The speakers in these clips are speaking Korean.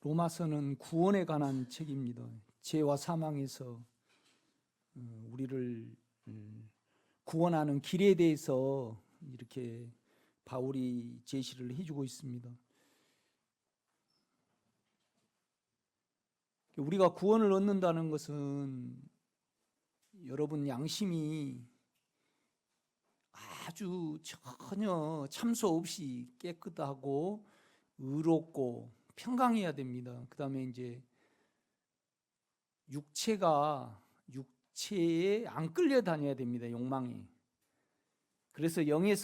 로마서는 구원에 관한 책입니다. 죄와 사망에서 우리를 구원하는 길에 대해서 이렇게 바울이 제시를 해주고 있습니다. 우리가 구원을 얻는다는 것은 여러분 양심이 아주 전혀 참소 없이 깨끗하고 의롭고 평강해야 됩니다. 그 다음에 이제 육체에 안 끌려다녀야 됩니다. 욕망이. 그래서 영의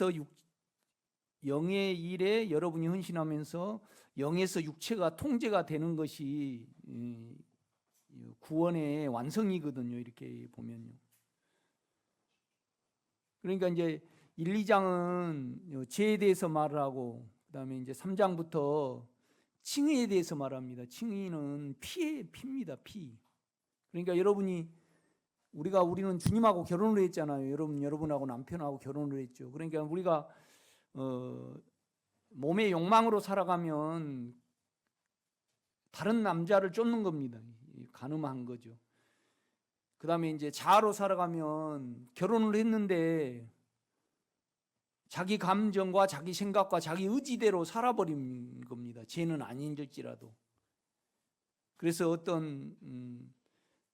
일에 여러분이 헌신하면서 영에서 육체가 통제가 되는 것이 구원의 완성이거든요. 이렇게 보면요. 그러니까 이제 1, 2장은 죄에 대해서 말을 하고 그다음에 이제 3장부터 칭의에 대해서 말합니다. 칭의는 피입니다. 피. 그러니까 우리는 주님하고 결혼을 했잖아요. 여러분하고 남편하고 결혼을 했죠. 그러니까 우리가 몸의 욕망으로 살아가면 다른 남자를 쫓는 겁니다. 간음한 거죠. 그 다음에 이제 자아로 살아가면 결혼을 했는데 자기 감정과 자기 생각과 자기 의지대로 살아버린 겁니다. 죄는 아닌지라도. 그래서 어떤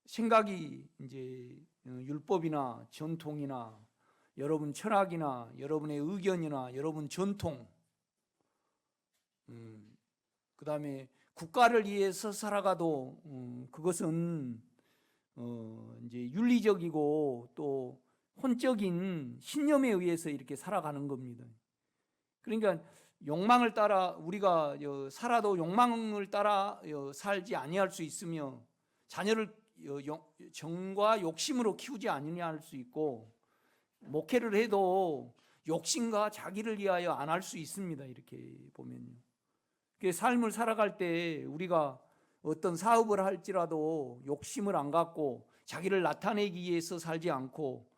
생각이 이제 율법이나 전통이나 여러분 철학이나 여러분의 의견이나 여러분 전통, 그 다음에 국가를 위해서 살아가도 그것은 이제 윤리적이고 또 혼적인 신념에 의해서 이렇게 살아가는 겁니다. 그러니까 욕망을 따라 우리가 살아도 욕망을 따라 살지 아니할 수 있으며 자녀를 정과 욕심으로 키우지 아니할 수 있고 목회를 해도 욕심과 자기를 위하여 안 할 수 있습니다. 이렇게 보면요. 삶을 살아갈 때 우리가 어떤 사업을 할지라도 욕심을 안 갖고 자기를 나타내기 위해서 살지 않고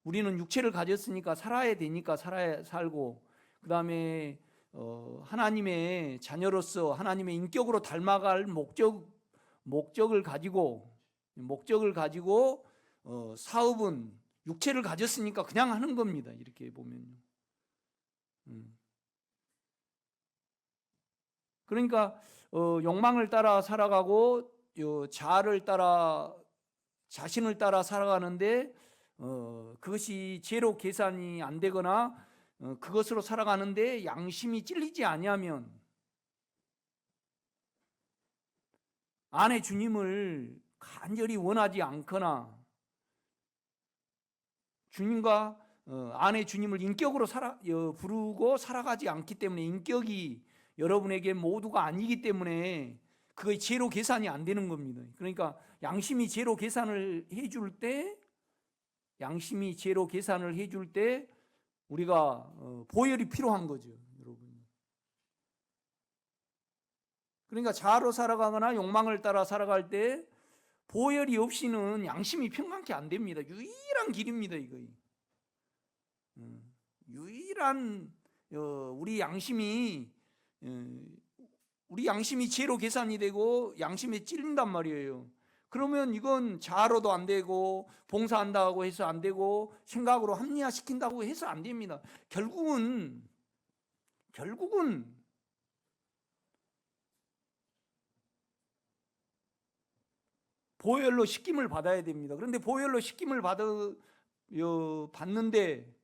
우리는 육체를 가졌으니까 살아야 되니까 살고 그 다음에 하나님의 자녀로서 하나님의 인격으로 닮아갈 목적을 가지고 사업은 육체를 가졌으니까 그냥 하는 겁니다. 이렇게 보면요. 그러니까 욕망을 따라 살아가고 자신을 따라 살아가는데 그것이 죄로 계산이 안 되거나 그것으로 살아가는데 양심이 찔리지 아니하면 안에 주님을 간절히 원하지 않거나 주님과 안에 주님을 인격으로 부르고 살아가지 않기 때문에 인격이 여러분에게 모두가 아니기 때문에 그게 죄로 계산이 안 되는 겁니다. 그러니까 양심이 죄로 계산을 해줄 때 우리가 보혈이 필요한 거죠, 여러분. 그러니까 자아로 살아가거나 욕망을 따라 살아갈 때 보혈이 없이는 양심이 평강케 안 됩니다. 유일한 길입니다, 이거. 유일한 우리 양심이 죄로 계산이 되고 양심에 찔린단 말이에요. 그러면 이건 자아로도 안 되고 봉사한다고 해서 안 되고 생각으로 합리화시킨다고 해서 안 됩니다. 결국은 보혈로 씻김을 받아야 됩니다. 그런데 보혈로 씻김을 받는데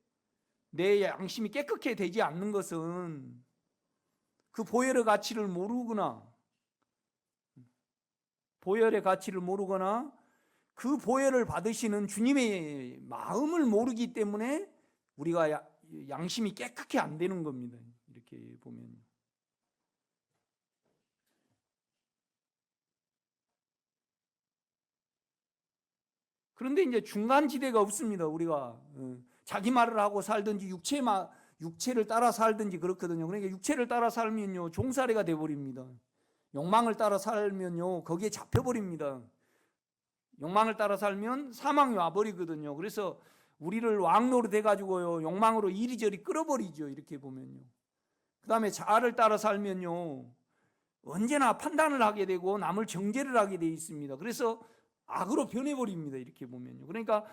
내 양심이 깨끗게 되지 않는 것은 그 보혈의 가치를 모르거나 그 보혈을 받으시는 주님의 마음을 모르기 때문에 우리가 양심이 깨끗게 안 되는 겁니다. 이렇게 보면. 그런데 이제 중간지대가 없습니다. 우리가 자기 말을 하고 살든지 육체를 따라 살든지 그렇거든요. 그러니까 육체를 따라 살면요 종살이가 돼버립니다. 욕망을 따라 살면요 거기에 잡혀버립니다. 욕망을 따라 살면 사망이 와버리거든요. 그래서 우리를 왕노로 돼가지고요 욕망으로 이리저리 끌어버리죠. 이렇게 보면요. 그 다음에 자아를 따라 살면요 언제나 판단을 하게 되고 남을 정죄를 하게 돼 있습니다. 그래서 악으로 변해버립니다. 이렇게 보면요. 그러니까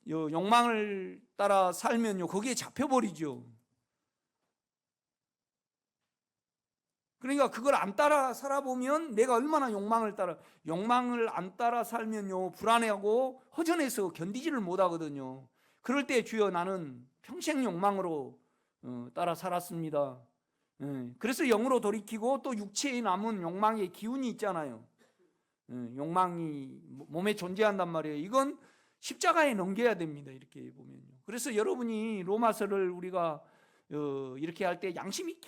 욕망을 따라 살면요, 거기에 잡혀버리죠. 그러니까 그걸 안 따라 살아보면 내가 얼마나 욕망을 안 따라 살면요, 불안해하고 허전해서 견디지를 못하거든요. 그럴 때 주여 나는 평생 욕망으로 따라 살았습니다. 그래서 영으로 돌이키고 또 육체에 남은 욕망의 기운이 있잖아요. 욕망이 몸에 존재한단 말이에요. 이건 십자가에 넘겨야 됩니다. 이렇게 보면요. 그래서 여러분이 로마서를 우리가 이렇게 할 때 양심이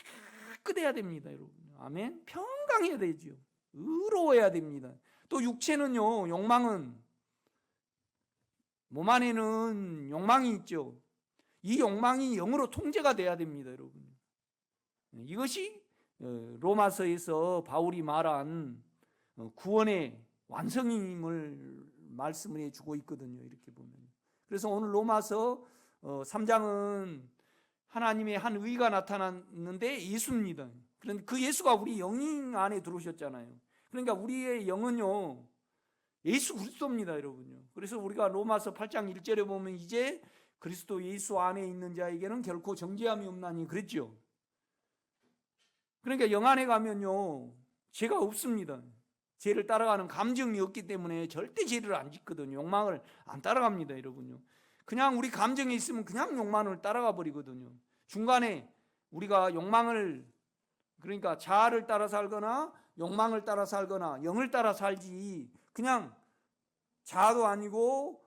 깨끗해야 됩니다, 여러분. 아멘. 평강해야 되죠. 의로워야 됩니다. 또 육체는요, 욕망은 몸 안에는 욕망이 있죠. 이 욕망이 영으로 통제가 돼야 됩니다, 여러분. 이것이 로마서에서 바울이 말한 구원의 완성임을 말씀을 해주고 있거든요. 이렇게 보면. 그래서 오늘 로마서 3장은 하나님의 한 의가 나타났는데 예수입니다. 그런데 그 예수가 우리 영 안에 들어오셨잖아요. 그러니까 우리의 영은요, 예수 그리스도입니다, 여러분요. 그래서 우리가 로마서 8장 1절에 보면 이제 그리스도 예수 안에 있는 자에게는 결코 정죄함이 없나니 그랬죠. 그러니까 영 안에 가면요, 죄가 없습니다. 죄를 따라가는 감정이 없기 때문에 절대 죄를 안 짓거든요. 욕망을 안 따라갑니다, 여러분요. 그냥 우리 감정이 있으면 그냥 욕망을 따라가 버리거든요. 중간에 우리가 욕망을, 그러니까 자아를 따라 살거나 욕망을 따라 살거나 영을 따라 살지, 그냥 자아도 아니고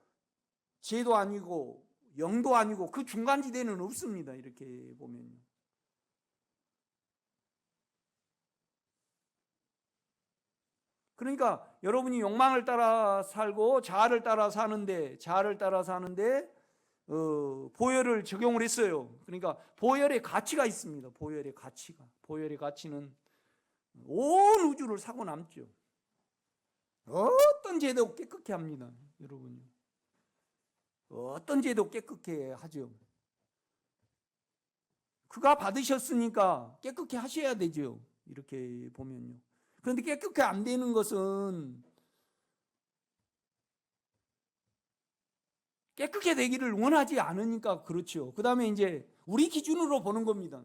죄도 아니고 영도 아니고 그 중간지대는 없습니다. 이렇게 보면요. 그러니까 여러분이 욕망을 따라 살고 자아를 따라 사는데 보혈을 적용을 했어요. 그러니까 보혈의 가치가 있습니다. 보혈의 가치는 온 우주를 사고 남죠. 어떤 죄도 깨끗게 합니다, 여러분요. 어떤 죄도 깨끗게 하죠. 그가 받으셨으니까 깨끗게 하셔야 되죠. 이렇게 보면요. 그런데 깨끗게 안 되는 것은 깨끗게 되기를 원하지 않으니까 그렇죠. 그 다음에 이제 우리 기준으로 보는 겁니다.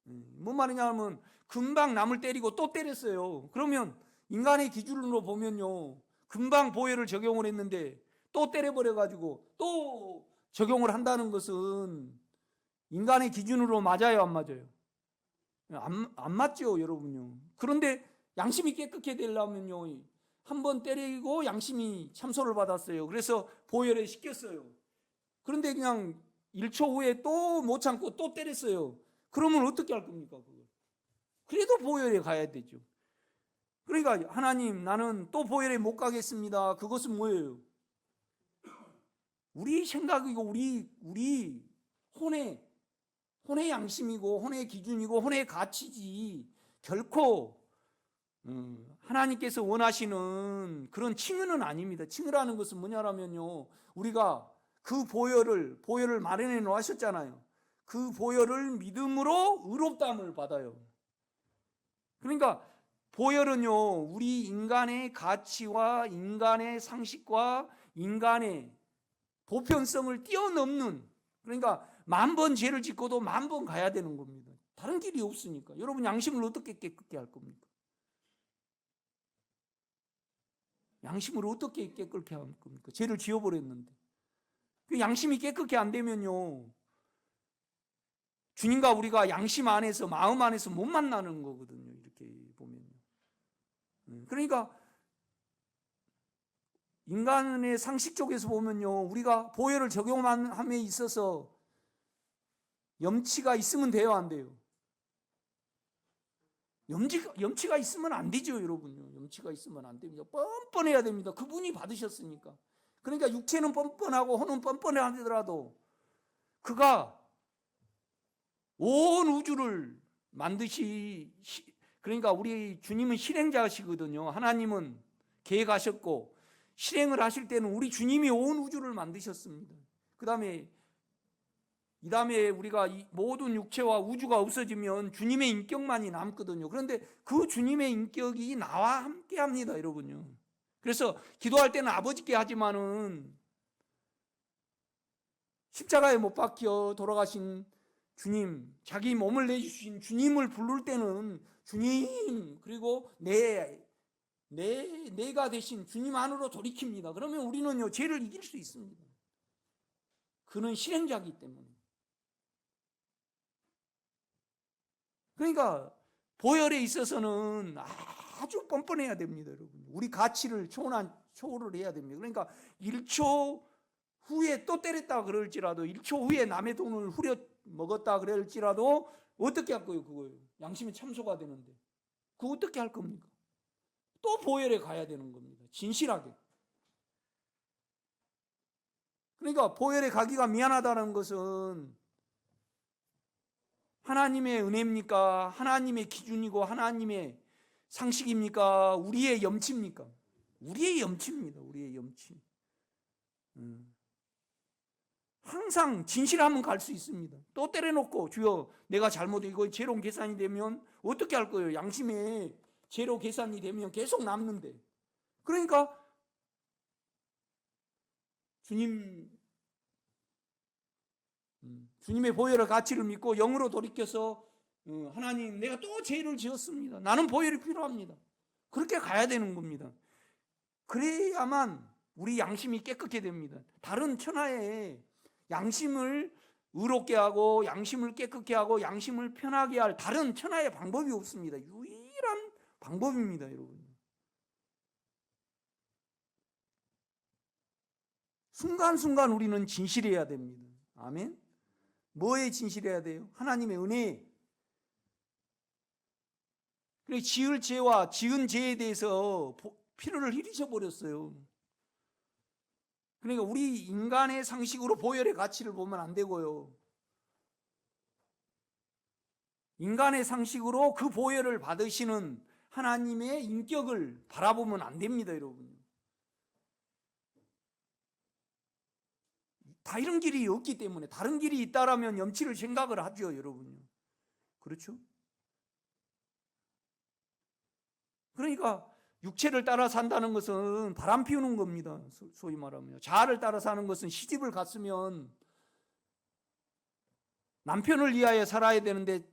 뭔 말이냐면 금방 남을 때리고 또 때렸어요. 그러면 인간의 기준으로 보면요, 금방 보혈을 적용을 했는데 또 때려버려가지고 또 적용을 한다는 것은 인간의 기준으로 맞아요, 안 맞아요? 안 맞죠, 여러분요. 그런데 양심이 깨끗게 되려면요, 한 번 때리고 양심이 참소를 받았어요. 그래서 보혈에 씻겼어요. 그런데 그냥 1초 후에 또 못 참고 또 때렸어요. 그러면 어떻게 할 겁니까, 그걸? 그래도 보혈에 가야 되죠. 그러니까 하나님, 나는 또 보혈에 못 가겠습니다. 그것은 뭐예요? 우리 생각이고 우리 혼의 양심이고 혼의 기준이고 혼의 가치지, 결코 하나님께서 원하시는 그런 칭의는 아닙니다. 칭의라는 것은 뭐냐면요, 우리가 그 보혈을 마련해 놓으셨잖아요. 그 보혈을 믿음으로 의롭다함을 받아요. 그러니까 보혈은요, 우리 인간의 가치와 인간의 상식과 인간의 보편성을 뛰어넘는, 그러니까 10,000번 죄를 짓고도 10,000번 가야 되는 겁니다. 다른 길이 없으니까. 여러분 양심을 어떻게 깨끗게 할 겁니까? 양심을 어떻게 깨끗게 할 겁니까? 죄를 지어버렸는데. 그 양심이 깨끗게 안 되면요, 주님과 우리가 양심 안에서, 마음 안에서 못 만나는 거거든요. 이렇게 보면요. 그러니까 인간의 상식 쪽에서 보면요, 우리가 보혈을 적용함에 있어서 염치가 있으면 돼요, 안 돼요? 염치가 있으면 안 되죠, 여러분요. 염치가 있으면 안 됩니다. 뻔뻔해야 됩니다. 그분이 받으셨으니까. 그러니까 육체는 뻔뻔하고 혼은 뻔뻔하더라도 그가 온 우주를 그러니까 우리 주님은 실행자시거든요. 하나님은 계획하셨고 실행을 하실 때는 우리 주님이 온 우주를 만드셨습니다. 그 다음에 이 다음에 우리가 이 모든 육체와 우주가 없어지면 주님의 인격만이 남거든요. 그런데 그 주님의 인격이 나와 함께 합니다, 여러분요. 그래서 기도할 때는 아버지께 하지만은 십자가에 못 박혀 돌아가신 주님, 자기 몸을 내주신 주님을 부를 때는 주님, 그리고 내가 대신 주님 안으로 돌이킵니다. 그러면 우리는요, 죄를 이길 수 있습니다. 그는 실행자이기 때문에. 그러니까 보혈에 있어서는 아주 뻔뻔해야 됩니다, 여러분. 우리 가치를 초월을 해야 됩니다. 그러니까 1초 후에 또 때렸다 그럴지라도, 1초 후에 남의 돈을 후려 먹었다 그럴지라도 어떻게 할 거예요, 그거예요? 양심이 참소가 되는데 그거 어떻게 할 겁니까? 또 보혈에 가야 되는 겁니다, 진실하게. 그러니까 보혈에 가기가 미안하다는 것은 하나님의 은혜입니까? 하나님의 기준이고 하나님의 상식입니까? 우리의 염치입니까? 우리의 염치입니다. 우리의 염치. 항상 진실하면 갈 수 있습니다. 또 때려놓고 주여 내가 잘못해 이거 죄로 계산이 되면 어떻게 할 거예요? 양심에 죄로 계산이 되면 계속 남는데. 그러니까 주님의 보혈의 가치를 믿고 영으로 돌이켜서 하나님 내가 또 죄를 지었습니다. 나는 보혈이 필요합니다. 그렇게 가야 되는 겁니다. 그래야만 우리 양심이 깨끗게 됩니다. 다른 천하에 양심을 의롭게 하고 양심을 깨끗게 하고 양심을 편하게 할 다른 천하의 방법이 없습니다. 유일한 방법입니다, 여러분. 순간순간 우리는 진실해야 됩니다. 아멘. 뭐에 진실해야 돼요? 하나님의 은혜. 그래 지을 죄와 지은 죄에 대해서 피를 흘리셔 버렸어요. 그러니까 우리 인간의 상식으로 보혈의 가치를 보면 안 되고요. 인간의 상식으로 그 보혈을 받으시는 하나님의 인격을 바라보면 안 됩니다, 여러분. 다 이런 길이 없기 때문에 다른 길이 있다라면 염치를 생각을 하죠, 여러분요. 그렇죠? 그러니까 육체를 따라 산다는 것은 바람 피우는 겁니다. 소위 말하면 자아를 따라 사는 것은 시집을 갔으면 남편을 위하여 살아야 되는데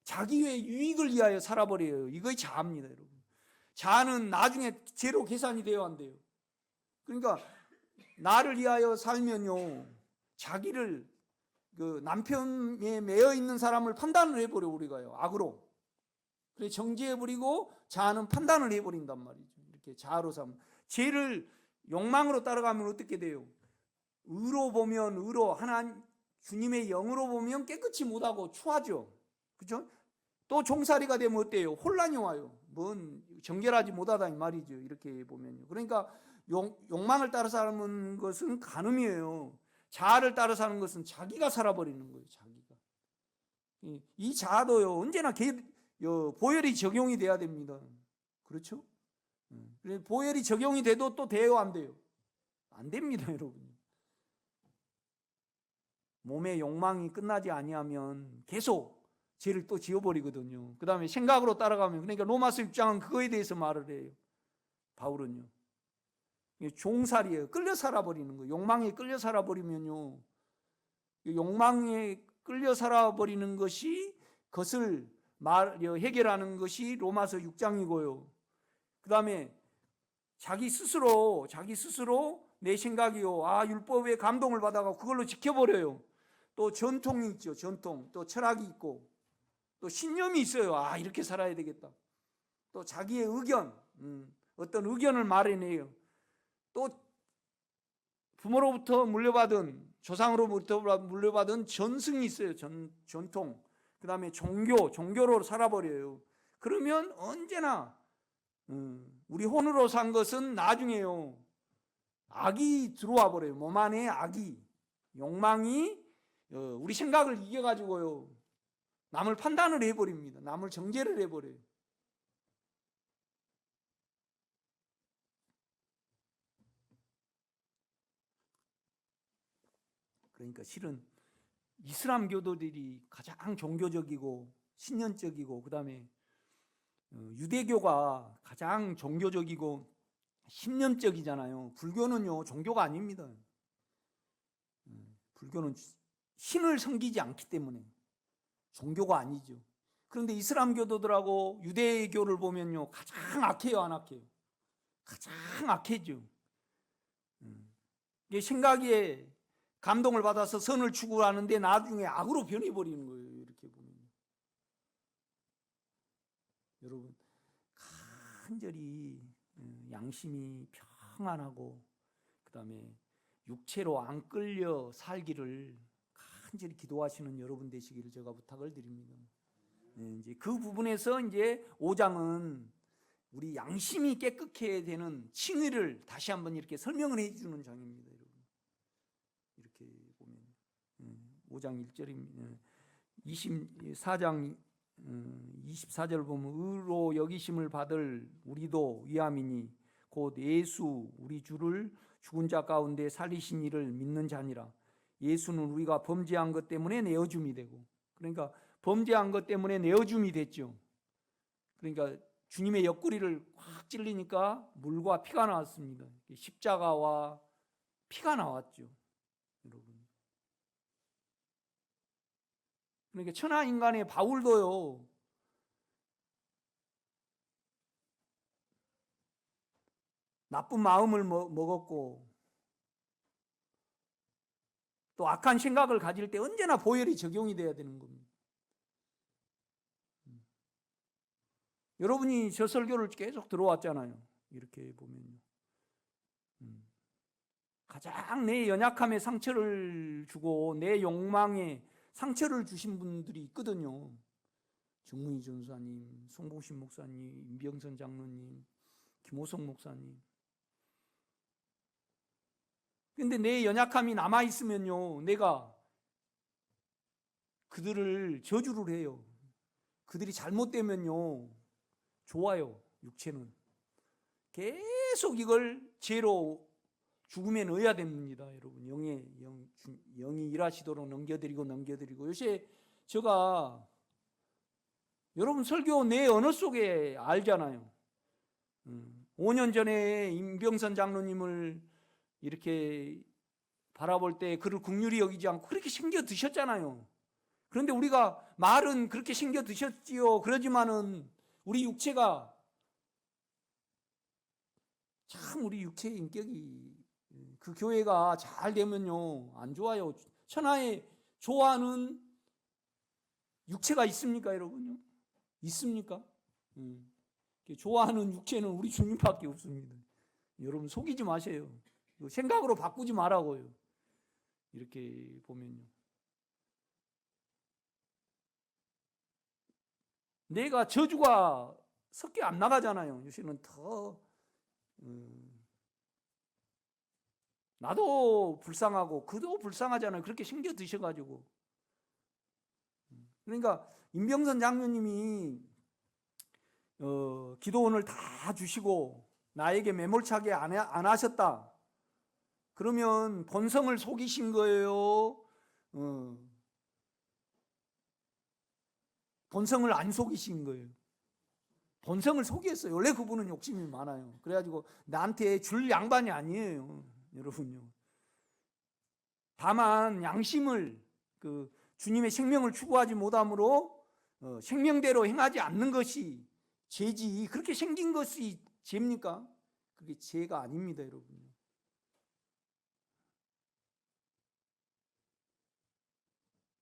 자기의 유익을 위하여 살아버려요. 이것이 자아입니다, 여러분. 자아는 나중에 죄로 계산이 되어야 한대요. 그러니까 나를 위하여 살면요, 자기를 그 남편에 매여 있는 사람을 판단을 해버려 우리가요, 악으로. 그래 정죄해버리고 자아는 판단을 해버린단 말이죠. 이렇게 자아로 삼. 죄를 욕망으로 따라가면 어떻게 돼요? 의로 보면 의로, 하나님 주님의 영으로 보면 깨끗이 못하고 추하죠. 그죠? 또 종살이가 되면 어때요? 혼란이 와요. 뭔 정결하지 못하다 이 말이죠. 이렇게 보면요. 그러니까 욕망을 따라 사는 것은 간음이에요. 자아를 따라 사는 것은 자기가 살아버리는 거예요. 자기가. 이 자아도요, 언제나 보혈이 적용이 돼야 됩니다. 그렇죠? 보혈이 적용이 돼도 또 돼요, 안 돼요? 안 됩니다, 여러분. 몸의 욕망이 끝나지 아니하면 계속 죄를 또 지어버리거든요. 그 다음에 생각으로 따라가면, 그러니까 로마서 6장은 그거에 대해서 말을 해요. 바울은요. 종살이에요. 끌려 살아버리는 거예요. 욕망에 끌려 살아버리면요, 욕망에 끌려 살아버리는 것이 그것을 해결하는 것이 로마서 6장이고요. 그 다음에 자기 스스로 내 생각이요, 율법에 감동을 받아가 그걸로 지켜버려요. 또 전통이 있죠. 전통. 또 철학이 있고 또 신념이 있어요. 이렇게 살아야 되겠다. 또 자기의 의견, 어떤 의견을 말해내요. 또 부모로부터 물려받은, 조상으로부터 물려받은 전승이 있어요. 전통. 그 다음에 종교로 살아버려요. 그러면 언제나 우리 혼으로 산 것은 나중에요, 악이 들어와 버려요. 몸 안에 악이, 욕망이 우리 생각을 이겨가지고요, 남을 판단을 해버립니다. 남을 정죄를 해버려요. 그러니까 실은 이슬람 교도들이 가장 종교적이고 신념적이고, 그 다음에 유대교가 가장 종교적이고 신념적이잖아요. 불교는요 종교가 아닙니다. 불교는 신을 섬기지 않기 때문에 종교가 아니죠. 그런데 이슬람 교도들하고 유대교를 보면요 가장 악해요, 안 악해요? 가장 악해죠. 이게 생각에 감동을 받아서 선을 추구하는데 나중에 악으로 변해버리는 거예요. 이렇게 보면 여러분, 간절히 양심이 평안하고 그 다음에 육체로 안 끌려 살기를 간절히 기도하시는 여러분 되시기를 제가 부탁을 드립니다. 이제 그 부분에서 이제 5장은 우리 양심이 깨끗해야 되는 칭의를 다시 한번 이렇게 설명을 해주는 장입니다. 여러분, 이렇게 보면 5장 1절입니다. 24장 24절 보면 의로 여기심을 받을 우리도 위함이니 곧 예수 우리 주를 죽은 자 가운데 살리신 이를 믿는 자니라. 예수는 우리가 범죄한 것 때문에 내어줌이 되고, 그러니까 범죄한 것 때문에 내어줌이 됐죠. 그러니까 주님의 옆구리를 확 찔리니까 물과 피가 나왔습니다. 십자가와 피가 나왔죠, 여러분. 그러니까 천하 인간의 바울도요 나쁜 마음을 먹었고 또 악한 생각을 가질 때 언제나 보혈이 적용이 돼야 되는 겁니다. 여러분이 저 설교를 계속 들어왔잖아요. 이렇게 보면요. 가장 내 연약함에 상처를 주고 내 욕망에 상처를 주신 분들이 있거든요. 정문희 전사님, 송봉신 목사님, 임병선 장로님, 김호성 목사님. 근데 내 연약함이 남아있으면요 내가 그들을 저주를 해요. 그들이 잘못되면요 좋아요. 육체는 계속 이걸 죄로 죽음에 넣어야 됩니다. 여러분, 영이 일하시도록 넘겨드리고 요새 제가 여러분 설교 내 언어 속에 알잖아요. 5년 전에 임병선 장로님을 이렇게 바라볼 때 그를 긍휼히 여기지 않고 그렇게 챙겨 드셨잖아요. 그런데 우리가 말은 그렇게 챙겨 드셨지요. 그러지만은 우리 육체가 참 우리 육체의 인격이 그 교회가 잘 되면요 안 좋아요. 천하에 좋아하는 육체가 있습니까, 여러분요? 있습니까? 좋아하는 육체는 우리 주님밖에 없습니다. 여러분 속이지 마세요. 생각으로 바꾸지 말라고요. 이렇게 보면요. 내가 저주가 섞여 안 나가잖아요. 요새는 더 나도 불쌍하고 그도 불쌍하잖아요. 그렇게 챙겨 드셔가지고. 그러니까 임병선 장로님이 기도원을 다 주시고 나에게 매몰차게 안 하셨다. 그러면 본성을 속이신 거예요? 본성을 안 속이신 거예요? 본성을 속였어요. 원래 그분은 욕심이 많아요. 그래가지고 나한테 줄 양반이 아니에요, 여러분요. 다만 양심을 주님의 생명을 추구하지 못함으로 생명대로 행하지 않는 것이 죄지, 그렇게 생긴 것이 죄입니까? 그게 죄가 아닙니다, 여러분.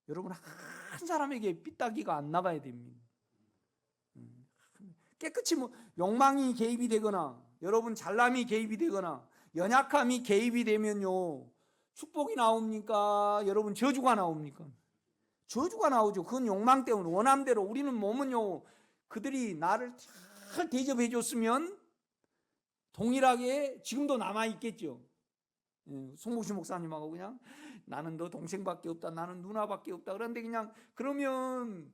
여러분, 한 사람에게 삐딱이가 안 나가야 됩니다. 깨끗이 욕망이 개입이 되거나 여러분 잘남이 개입이 되거나 연약함이 개입이 되면요 축복이 나옵니까? 여러분 저주가 나옵니까? 저주가 나오죠. 그건 욕망 때문에. 원함대로 우리는 몸은요 그들이 나를 잘 대접해 줬으면 동일하게 지금도 남아있겠죠. 송복시 목사님하고 그냥 나는 너 동생밖에 없다, 나는 누나밖에 없다. 그런데 그냥 그러면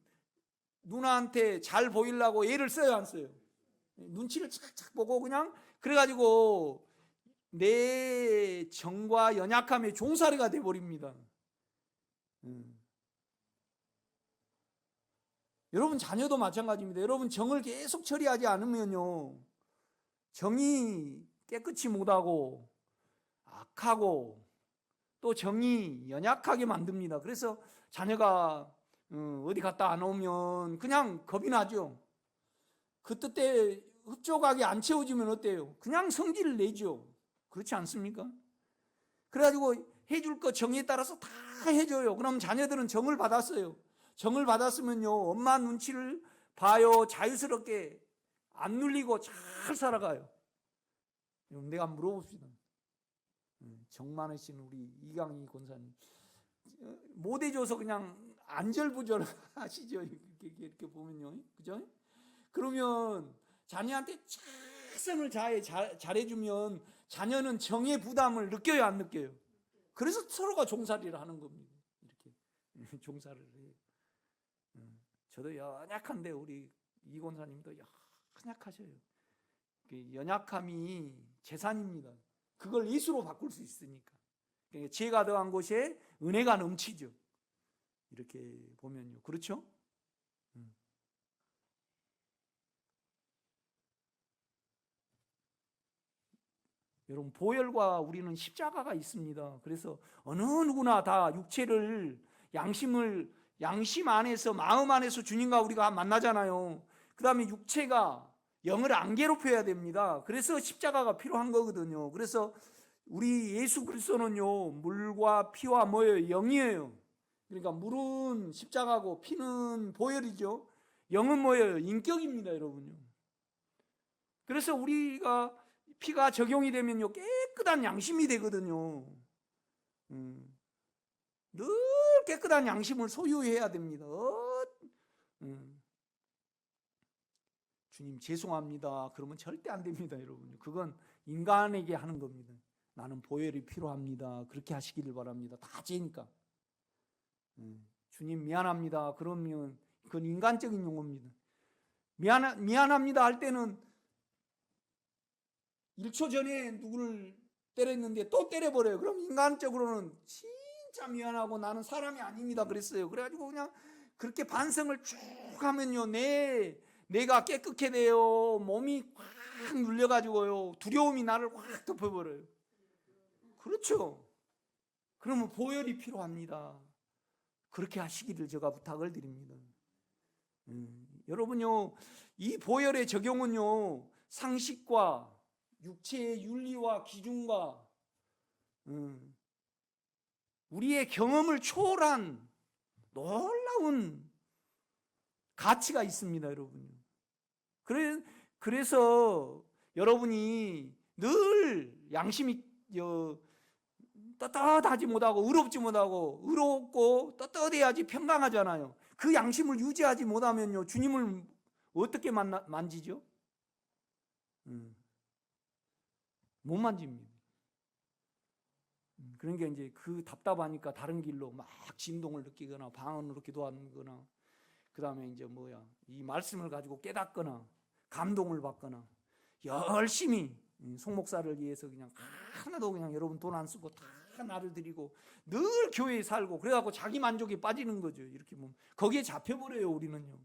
누나한테 잘 보이려고 애를 써요, 안 써요? 눈치를 착착 보고 그냥 그래가지고 내 정과 연약함의 종살이가 돼버립니다. 여러분 자녀도 마찬가지입니다. 여러분 정을 계속 처리하지 않으면요, 정이 깨끗이 못하고 악하고 또 정이 연약하게 만듭니다. 그래서 자녀가 어디 갔다 안 오면 그냥 겁이 나죠. 그 뜻에 흡족하게 안 채워주면 어때요? 그냥 성질을 내죠. 그렇지 않습니까? 그래가지고 해줄 거 정에 따라서 다 해줘요. 그럼 자녀들은 정을 받았어요. 정을 받았으면요, 엄마 눈치를 봐요. 자유스럽게 안 눌리고 잘 살아가요. 내가 물어봅시다. 정 많으신 우리 이강희 권사님, 못 해줘서 그냥 안절부절 하시죠. 이렇게 보면요, 그죠? 그러면 자녀한테 최선을 다해 잘해주면 자녀는 정의 부담을 느껴요, 안 느껴요? 그래서 서로가 종살이를 하는 겁니다. 이렇게 종살을 해요. 저도 연약한데 우리 이 권사님도 연약하셔요. 연약함이 재산입니다. 그걸 예수로 바꿀 수 있으니까. 지혜가 더한 곳에 은혜가 넘치죠. 이렇게 보면요, 그렇죠? 여러분, 보혈과 우리는 십자가가 있습니다. 그래서 어느 누구나 다 육체를, 양심 안에서, 마음 안에서 주님과 우리가 만나잖아요. 그 다음에 육체가 영을 안 괴롭혀야 됩니다. 그래서 십자가가 필요한 거거든요. 그래서 우리 예수 그리스도는요, 물과 피와 뭐예요? 영이에요. 그러니까 물은 십자가고 피는 보혈이죠. 영은 뭐예요? 인격입니다, 여러분요. 그래서 우리가 피가 적용이 되면요, 깨끗한 양심이 되거든요. 늘 깨끗한 양심을 소유해야 됩니다. 주님 죄송합니다 그러면 절대 안 됩니다, 여러분. 그건 인간에게 하는 겁니다. 나는 보혈이 필요합니다, 그렇게 하시기를 바랍니다. 다 죄니까. 주님 미안합니다 그러면 그건 인간적인 용어입니다. 미안합니다 할 때는 1초 전에 누구를 때렸는데 또 때려버려요. 그럼 인간적으로는 진짜 미안하고 나는 사람이 아닙니다 그랬어요. 그래가지고 그냥 그렇게 반성을 쭉 하면요, 내가 깨끗게 돼요. 몸이 확 눌려가지고요, 두려움이 나를 확 덮어버려요. 그렇죠? 그러면 보혈이 필요합니다. 그렇게 하시기를 제가 부탁을 드립니다. 여러분요, 이 보혈의 적용은요, 상식과 육체의 윤리와 기준과 우리의 경험을 초월한 놀라운 가치가 있습니다, 여러분. 그래서 여러분이 늘 양심이 떳떳하지 못하고 의롭지 못하고, 의롭고 떳떳해야지 평강하잖아요. 그 양심을 유지하지 못하면요, 주님을 어떻게 만지죠? 못 만집니다. 그러니까 이제 그 답답하니까 다른 길로 막 진동을 느끼거나 방언으로 기도하거나, 그 다음에 이제 이 말씀을 가지고 깨닫거나 감동을 받거나, 열심히 송목사를 위해서 그냥 하나도 그냥 여러분 돈 안 쓰고 다 나를 드리고 늘 교회에 살고, 그래갖고 자기 만족에 빠지는 거죠. 이렇게 보면 거기에 잡혀버려요, 우리는요.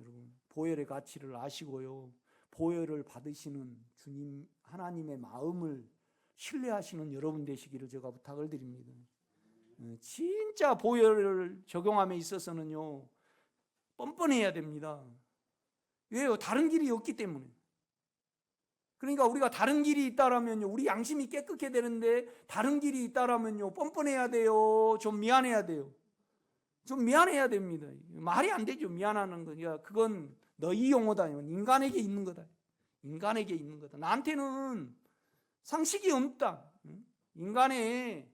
여러분, 보혈의 가치를 아시고요, 보혈을 받으시는 주님 하나님의 마음을 신뢰하시는 여러분 되시기를 제가 부탁을 드립니다. 진짜 보혈을 적용함에 있어서는요, 뻔뻔해야 됩니다. 왜요? 다른 길이 없기 때문에. 그러니까 우리가 다른 길이 있다라면요, 우리 양심이 깨끗해 되는데 다른 길이 있다라면요, 뻔뻔해야 돼요. 좀 미안해야 돼요. 좀 미안해야 됩니다. 말이 안 되죠, 미안하는 건. 야, 그건 너희 용어다. 인간에게 있는 거다. 인간에게 있는 거다. 나한테는 상식이 없다. 인간의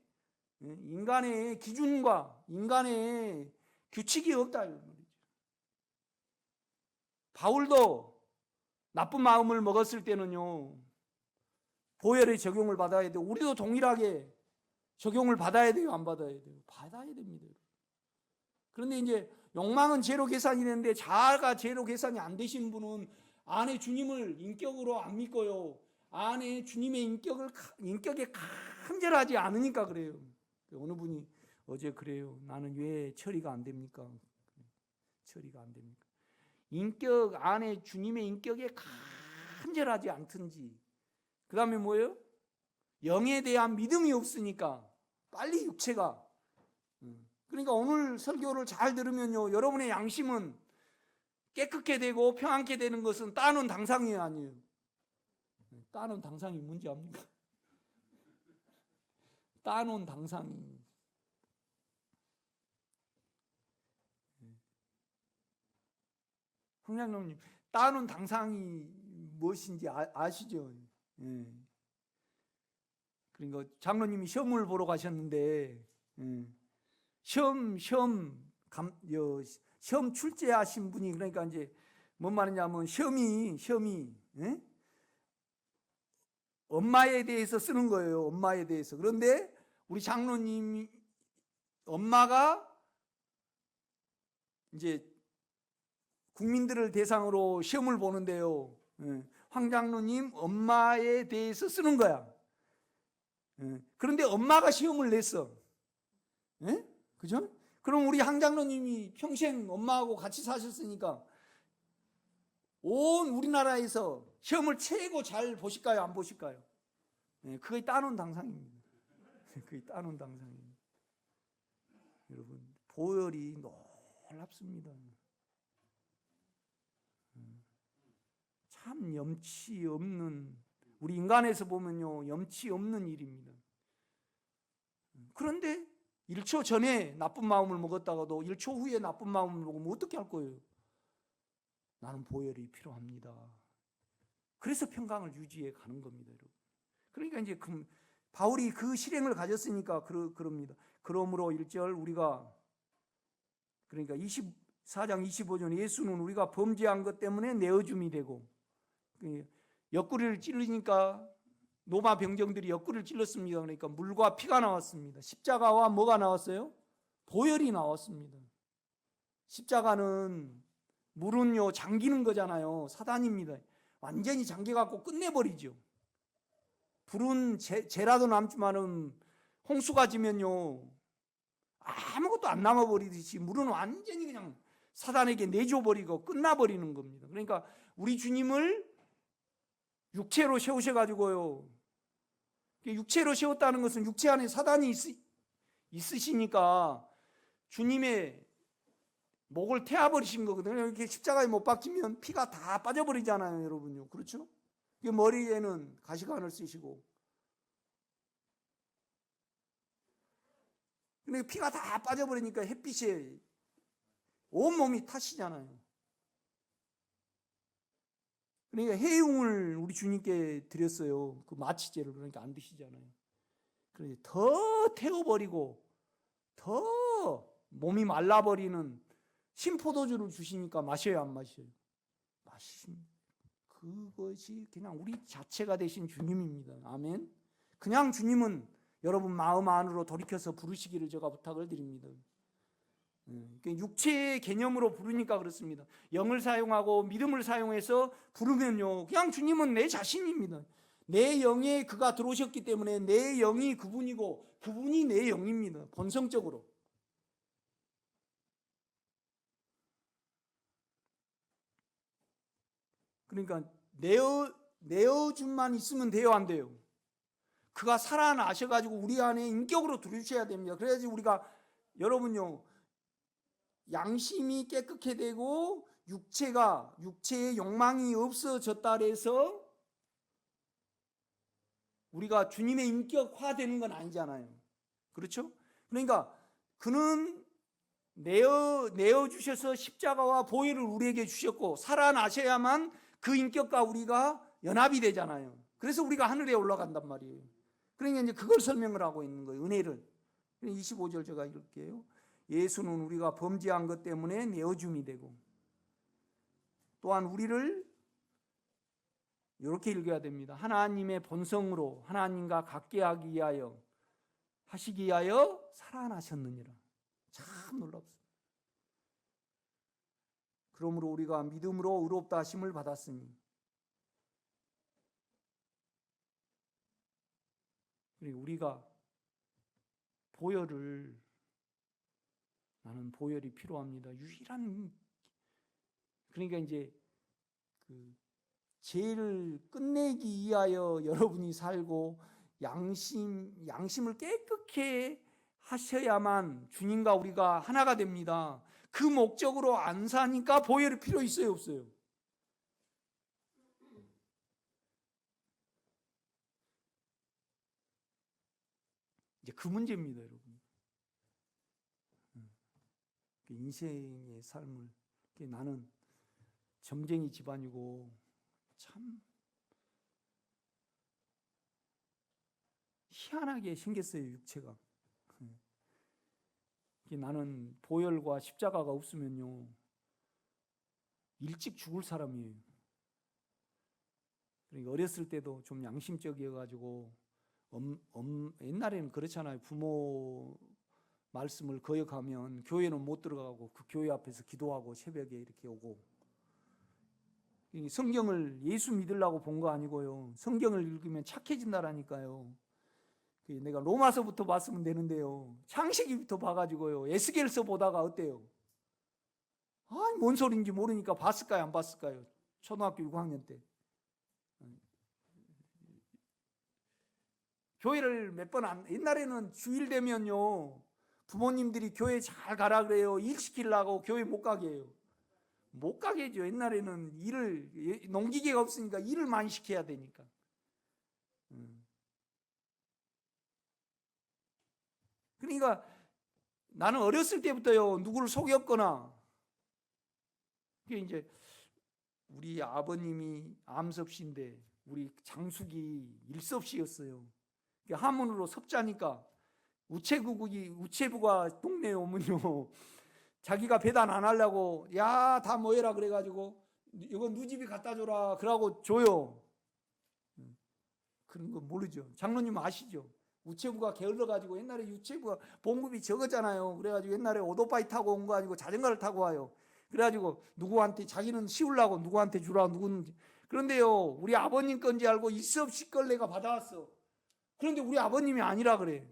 기준과 인간의 규칙이 없다. 바울도 나쁜 마음을 먹었을 때는요, 보혈의 적용을 받아야 돼요. 우리도 동일하게 적용을 받아야 돼요, 안 받아야 돼요? 받아야 됩니다. 그런데 이제 욕망은 죄로 계산이 되는데, 자아가 죄로 계산이 안 되신 분은 안에 주님을 인격으로 안 믿고요, 안에 주님의 인격에 간절하지 않으니까 그래요. 어느 분이 어제 그래요. 나는 왜 처리가 안 됩니까? 처리가 안 됩니까? 인격 안에 주님의 인격에 간절하지 않든지, 그 다음에 뭐예요? 영에 대한 믿음이 없으니까 빨리 육체가. 그러니까 오늘 설교를 잘 들으면요, 여러분의 양심은 깨끗게 되고 평안케 되는 것은 따놓은 당상이 아니에요. 따놓은 당상이 뭔지 압니까? 따놓은 당상이. 황장로님, 따놓은 당상이 무엇인지 아시죠? 예. 그러니까 장로님이 시험을 보러 가셨는데, 시험 출제하신 분이, 그러니까 이제 뭔 말이냐면 시험이 예? 엄마에 대해서 쓰는 거예요. 엄마에 대해서. 그런데 우리 장로님이 엄마가 이제 국민들을 대상으로 시험을 보는데요, 황 장로님 엄마에 대해서 쓰는 거야. 그런데 엄마가 시험을 냈어. 그죠? 그럼 우리 황 장로님이 평생 엄마하고 같이 사셨으니까 온 우리나라에서 시험을 최고 잘 보실까요? 안 보실까요? 그게 따놓은 당상입니다. 그게 따놓은 당상입니다. 여러분, 보혈이 놀랍습니다. 참 염치 없는, 우리 인간에서 보면요, 염치 없는 일입니다. 그런데 1초 전에 나쁜 마음을 먹었다가도 1초 후에 나쁜 마음을 먹으면 어떻게 할 거예요? 나는 보혈이 필요합니다. 그래서 평강을 유지해 가는 겁니다, 여러분. 그러니까 이제 바울이 그 실행을 가졌으니까 그럽니다. 그러므로 1절 우리가, 그러니까 24장 25절, 예수는 우리가 범죄한 것 때문에 내어줌이 되고, 옆구리를 찔르니까 로마 병정들이 옆구리를 찔렀습니다. 그러니까 물과 피가 나왔습니다. 십자가와 뭐가 나왔어요? 보혈이 나왔습니다. 십자가는 물은요 잠기는 거잖아요. 사단입니다. 완전히 잠겨갖고 끝내버리죠. 불은 재라도 남지만은 홍수가 지면요 아무것도 안 남아버리듯이 물은 완전히 그냥 사단에게 내줘버리고 끝나버리는 겁니다. 그러니까 우리 주님을 육체로 세우셔가지고요, 육체로 세웠다는 것은 육체 안에 사단이 있으시니까 주님의 목을 태워버리신 거거든요. 이렇게 십자가에 못 박히면 피가 다 빠져버리잖아요, 여러분요. 그렇죠? 머리에는 가시관을 쓰시고, 근데 피가 다 빠져버리니까 햇빛에 온몸이 타시잖아요. 그러니까 해흉을 우리 주님께 드렸어요. 그 마취제를. 그러니까 안 드시잖아요. 그래서 더 태워버리고 더 몸이 말라버리는 신포도주를 주시니까 마셔요, 안 마셔요? 마십니다. 그것이 그냥 우리 자체가 되신 주님입니다. 아멘. 그냥 주님은 여러분 마음 안으로 돌이켜서 부르시기를 제가 부탁을 드립니다. 육체의 개념으로 부르니까 그렇습니다. 영을 사용하고 믿음을 사용해서 부르면요, 그냥 주님은 내 자신입니다. 내 영에 그가 들어오셨기 때문에 내 영이 그분이고 그분이 내 영입니다. 본성적으로. 그러니까 내어준만 있으면 돼요, 안 돼요? 그가 살아나셔가지고 우리 안에 인격으로 들어주셔야 됩니다. 그래야지 우리가, 여러분요, 양심이 깨끗게 되고 육체의 욕망이 없어졌다 해서 우리가 주님의 인격화되는 건 아니잖아요. 그렇죠? 그러니까 그는 내어주셔서 십자가와 보혈을 우리에게 주셨고 살아나셔야만 그 인격과 우리가 연합이 되잖아요. 그래서 우리가 하늘에 올라간단 말이에요. 그러니까 이제 그걸 설명을 하고 있는 거예요. 은혜를. 25절 제가 읽을게요. 예수는 우리가 범죄한 것 때문에 내어줌이 되고, 또한 우리를 이렇게 읽어야 됩니다. 하나님의 본성으로 하나님과 같게 하시기 위하여 살아나셨느니라. 참 놀랍습니다. 그러므로 우리가 믿음으로 의롭다 하심을 받았으니, 그리고 우리가 나는 보혈이 필요합니다. 유일한 그러니까 이제 그 죄를 끝내기 위하여 여러분이 살고 양심을 깨끗게 하셔야만 주님과 우리가 하나가 됩니다. 그 목적으로 안 사니까 보혈이 필요 있어요, 없어요? 이제 그 문제입니다, 여러분. 인생의 삶을 나는 점쟁이 집안이고 참 희한하게 생겼어요, 육체가. 나는 보혈과 십자가가 없으면요 일찍 죽을 사람이에요. 그러니까 어렸을 때도 좀 양심적이어가지고 옛날에는 그렇잖아요. 부모 말씀을 거역하면 교회는 못 들어가고 그 교회 앞에서 기도하고 새벽에 이렇게 오고. 성경을 예수 믿으려고 본 거 아니고요. 성경을 읽으면 착해진다라니까요. 내가 로마서부터 봤으면 되는데요. 창세기부터 봐가지고요. 에스겔서 보다가 어때요? 뭔 소리인지 모르니까 봤을까요? 안 봤을까요? 초등학교 6학년 때. 교회를 몇 번 옛날에는 주일 되면요. 부모님들이 교회 잘 가라 그래요. 일 시키려고 교회 못 가게 해요. 못 가게 해죠. 옛날에는 농기계가 없으니까 일을 많이 시켜야 되니까. 그러니까 나는 어렸을 때부터요. 누구를 속였거나 그게 이제 우리 아버님이 암섭씨인데 우리 장숙이 일섭씨였어요. 한문으로 섭자니까 우체부가 동네에 오면요 자기가 배단 안 하려고 야 다 모여라 그래가지고 이거 누집이 갖다 줘라 그러고 줘요. 그런 거 모르죠. 장로님 아시죠? 우체부가 게을러가지고 옛날에 우체부가 봉급이 적었잖아요. 그래가지고 옛날에 오토바이 타고 온 거 아니고 자전거를 타고 와요. 그래가지고 누구한테 자기는 씌우려고 누구한테 주라 누구는. 그런데요 우리 아버님 건지 알고 일섭씨 걸 내가 받아왔어. 그런데 우리 아버님이 아니라 그래.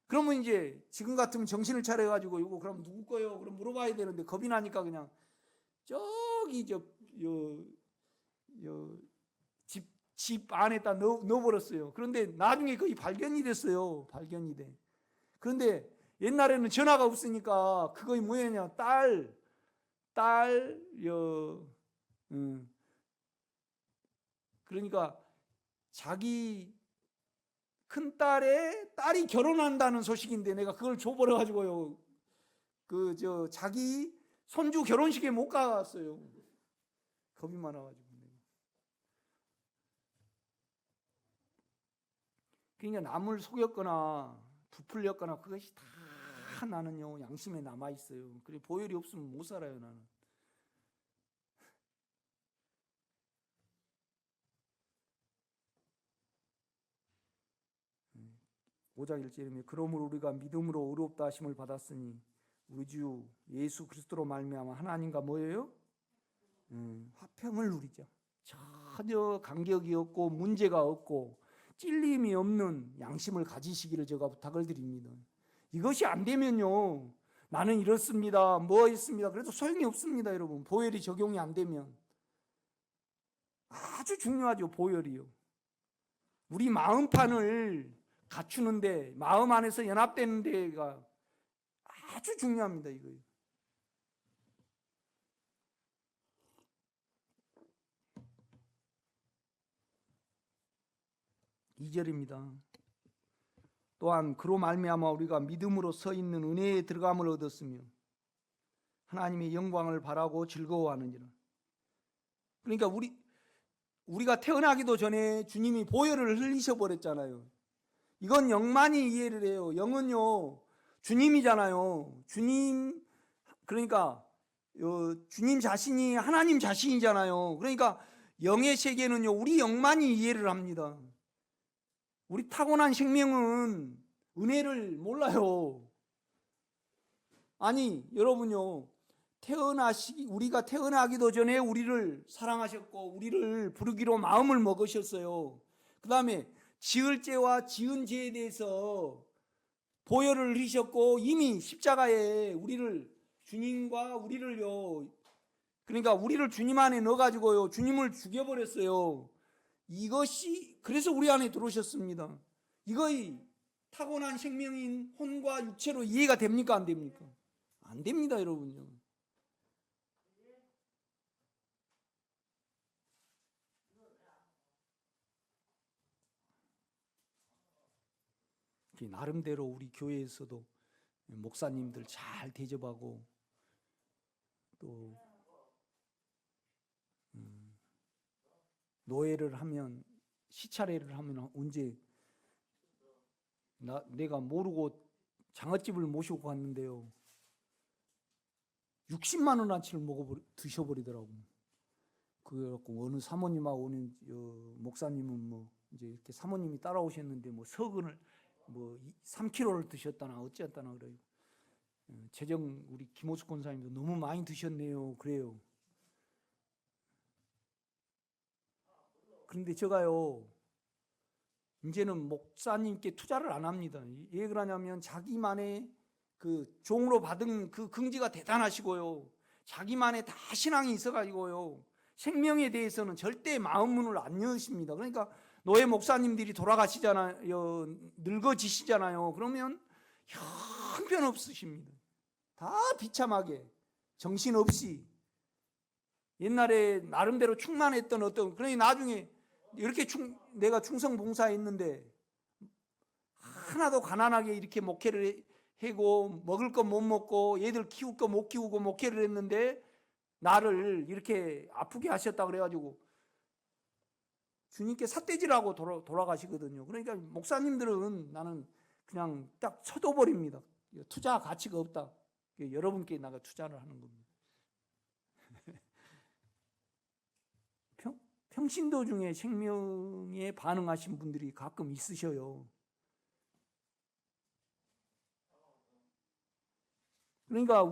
그러면 이제 지금 같으면 정신을 차려가지고 이거 그럼 누구 거요? 그럼 물어봐야 되는데 겁이 나니까 그냥 저기 집 안에다 넣어버렸어요. 그런데 나중에 거의 발견이 됐어요. 발견이 돼. 그런데 옛날에는 전화가 없으니까 그거이 뭐였냐? 그러니까 자기 큰딸의 딸이 결혼한다는 소식인데 내가 그걸 줘버려가지고요. 자기 손주 결혼식에 못 가갔어요. 겁이 많아가지고. 그러니까 남을 속였거나 부풀렸거나 그것이 다 나는요 양심에 남아있어요. 그래 보혈이 없으면 못 살아요 나는. 5장 1절이면 그러므로 우리가 믿음으로 의롭다 하심을 받았으니 우리 주 예수 그리스도로 말미암아 하나님과 뭐예요? 화평을 누리죠. 전혀 간격이 없고 문제가 없고 찔림이 없는 양심을 가지시기를 제가 부탁을 드립니다. 이것이 안 되면요 나는 이렇습니다 뭐 있습니다 그래도 소용이 없습니다. 여러분 보혈이 적용이 안 되면 아주 중요하죠. 보혈이요 우리 마음판을 갖추는데 마음 안에서 연합되는 데가 아주 중요합니다. 이거요. 2절입니다. 또한 그로 말미암아 우리가 믿음으로 서 있는 은혜에 들어감을 얻었으며 하나님의 영광을 바라고 즐거워하느니라. 그러니까 우리가 태어나기도 전에 주님이 보혈을 흘리셔 버렸잖아요. 이건 영만이 이해를 해요. 영은요 주님이잖아요. 주님 그러니까 주님 자신이 하나님 자신이잖아요. 그러니까 영의 세계는요 우리 영만이 이해를 합니다. 우리 타고난 생명은 은혜를 몰라요. 아니 여러분요 우리가 태어나기도 전에 우리를 사랑하셨고 우리를 부르기로 마음을 먹으셨어요. 그 다음에 지을 죄와 지은 죄에 대해서 보혈을 흘리셨고 이미 십자가에 우리를 주님과 우리를요 그러니까 우리를 주님 안에 넣어가지고요, 주님을 죽여버렸어요. 이것이 그래서 우리 안에 들어오셨습니다. 이거의 타고난 생명인 혼과 육체로 이해가 됩니까? 안 됩니까? 안 됩니다, 여러분요. 나름대로 우리 교회에서도 목사님들 잘 대접하고 또 노예를 하면 시차례를 하면 언제 내가 모르고 장어집을 모시고 갔는데요, 60만 원어치를 드셔버리더라고. 그래갖고 어느 사모님하고 오는 목사님은 뭐 이제 이렇게 사모님이 따라오셨는데 뭐 서근을 뭐 3kg를 드셨다나 어찌했다나 그래요. 재정 우리 김호숙 권사님도 너무 많이 드셨네요. 그래요. 그런데 제가요, 이제는 목사님께 투자를 안 합니다. 왜 그러냐면 자기만의 그 종으로 받은 그 긍지가 대단하시고요, 자기만의 다 신앙이 있어가지고요, 생명에 대해서는 절대 마음 문을 안 여십니다. 그러니까 노예 목사님들이 돌아가시잖아요, 늙어지시잖아요. 그러면 형편없으십니다. 다 비참하게 정신없이 옛날에 나름대로 충만했던 어떤, 그러니 나중에 이렇게 내가 충성 봉사했는데 하나도 가난하게 이렇게 목회를 하고 먹을 거 못 먹고 얘들 키울 거 못 키우고 목회를 했는데 나를 이렇게 아프게 하셨다 그래가지고 주님께 삿대질하고 돌아가시거든요. 그러니까 목사님들은 나는 그냥 딱 쳐둬버립니다. 투자 가치가 없다. 여러분께 나가 투자를 하는 겁니다. 평신도 중에 생명에 반응하신 분들이 가끔 있으셔요. 그러니까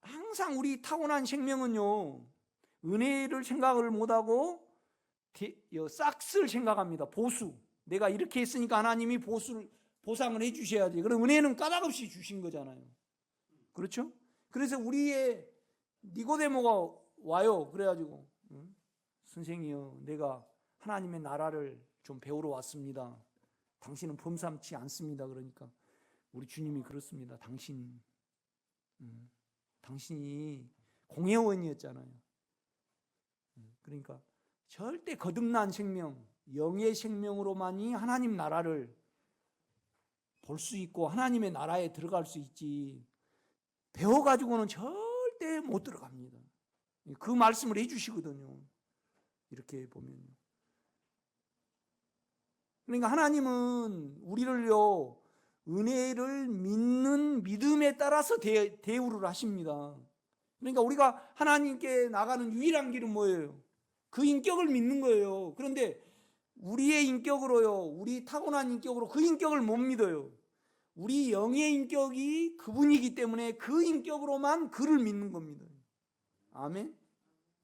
항상 우리 타고난 생명은요, 은혜를 생각을 못하고 싹쓸 생각합니다. 보수. 내가 이렇게 했으니까 하나님이 보상을 해주셔야지. 그럼 은혜는 까닭없이 주신 거잖아요. 그렇죠? 그래서 우리의 니고데모가 와요. 그래가지고 선생이요, 내가 하나님의 나라를 좀 배우러 왔습니다. 당신은 범삼치 않습니다. 그러니까 우리 주님이 그렇습니다. 당신이 공회원이었잖아요. 그러니까 절대 거듭난 생명, 영의 생명으로만이 하나님 나라를 볼 수 있고 하나님의 나라에 들어갈 수 있지, 배워가지고는 절대 못 들어갑니다. 그 말씀을 해주시거든요. 이렇게 보면요. 그러니까 하나님은 우리를요, 은혜를 믿는 믿음에 따라서 대우를 하십니다. 그러니까 우리가 하나님께 나가는 유일한 길은 뭐예요? 그 인격을 믿는 거예요. 그런데 우리의 인격으로요, 우리 타고난 인격으로 그 인격을 못 믿어요. 우리 영의 인격이 그분이기 때문에 그 인격으로만 그를 믿는 겁니다. 아멘.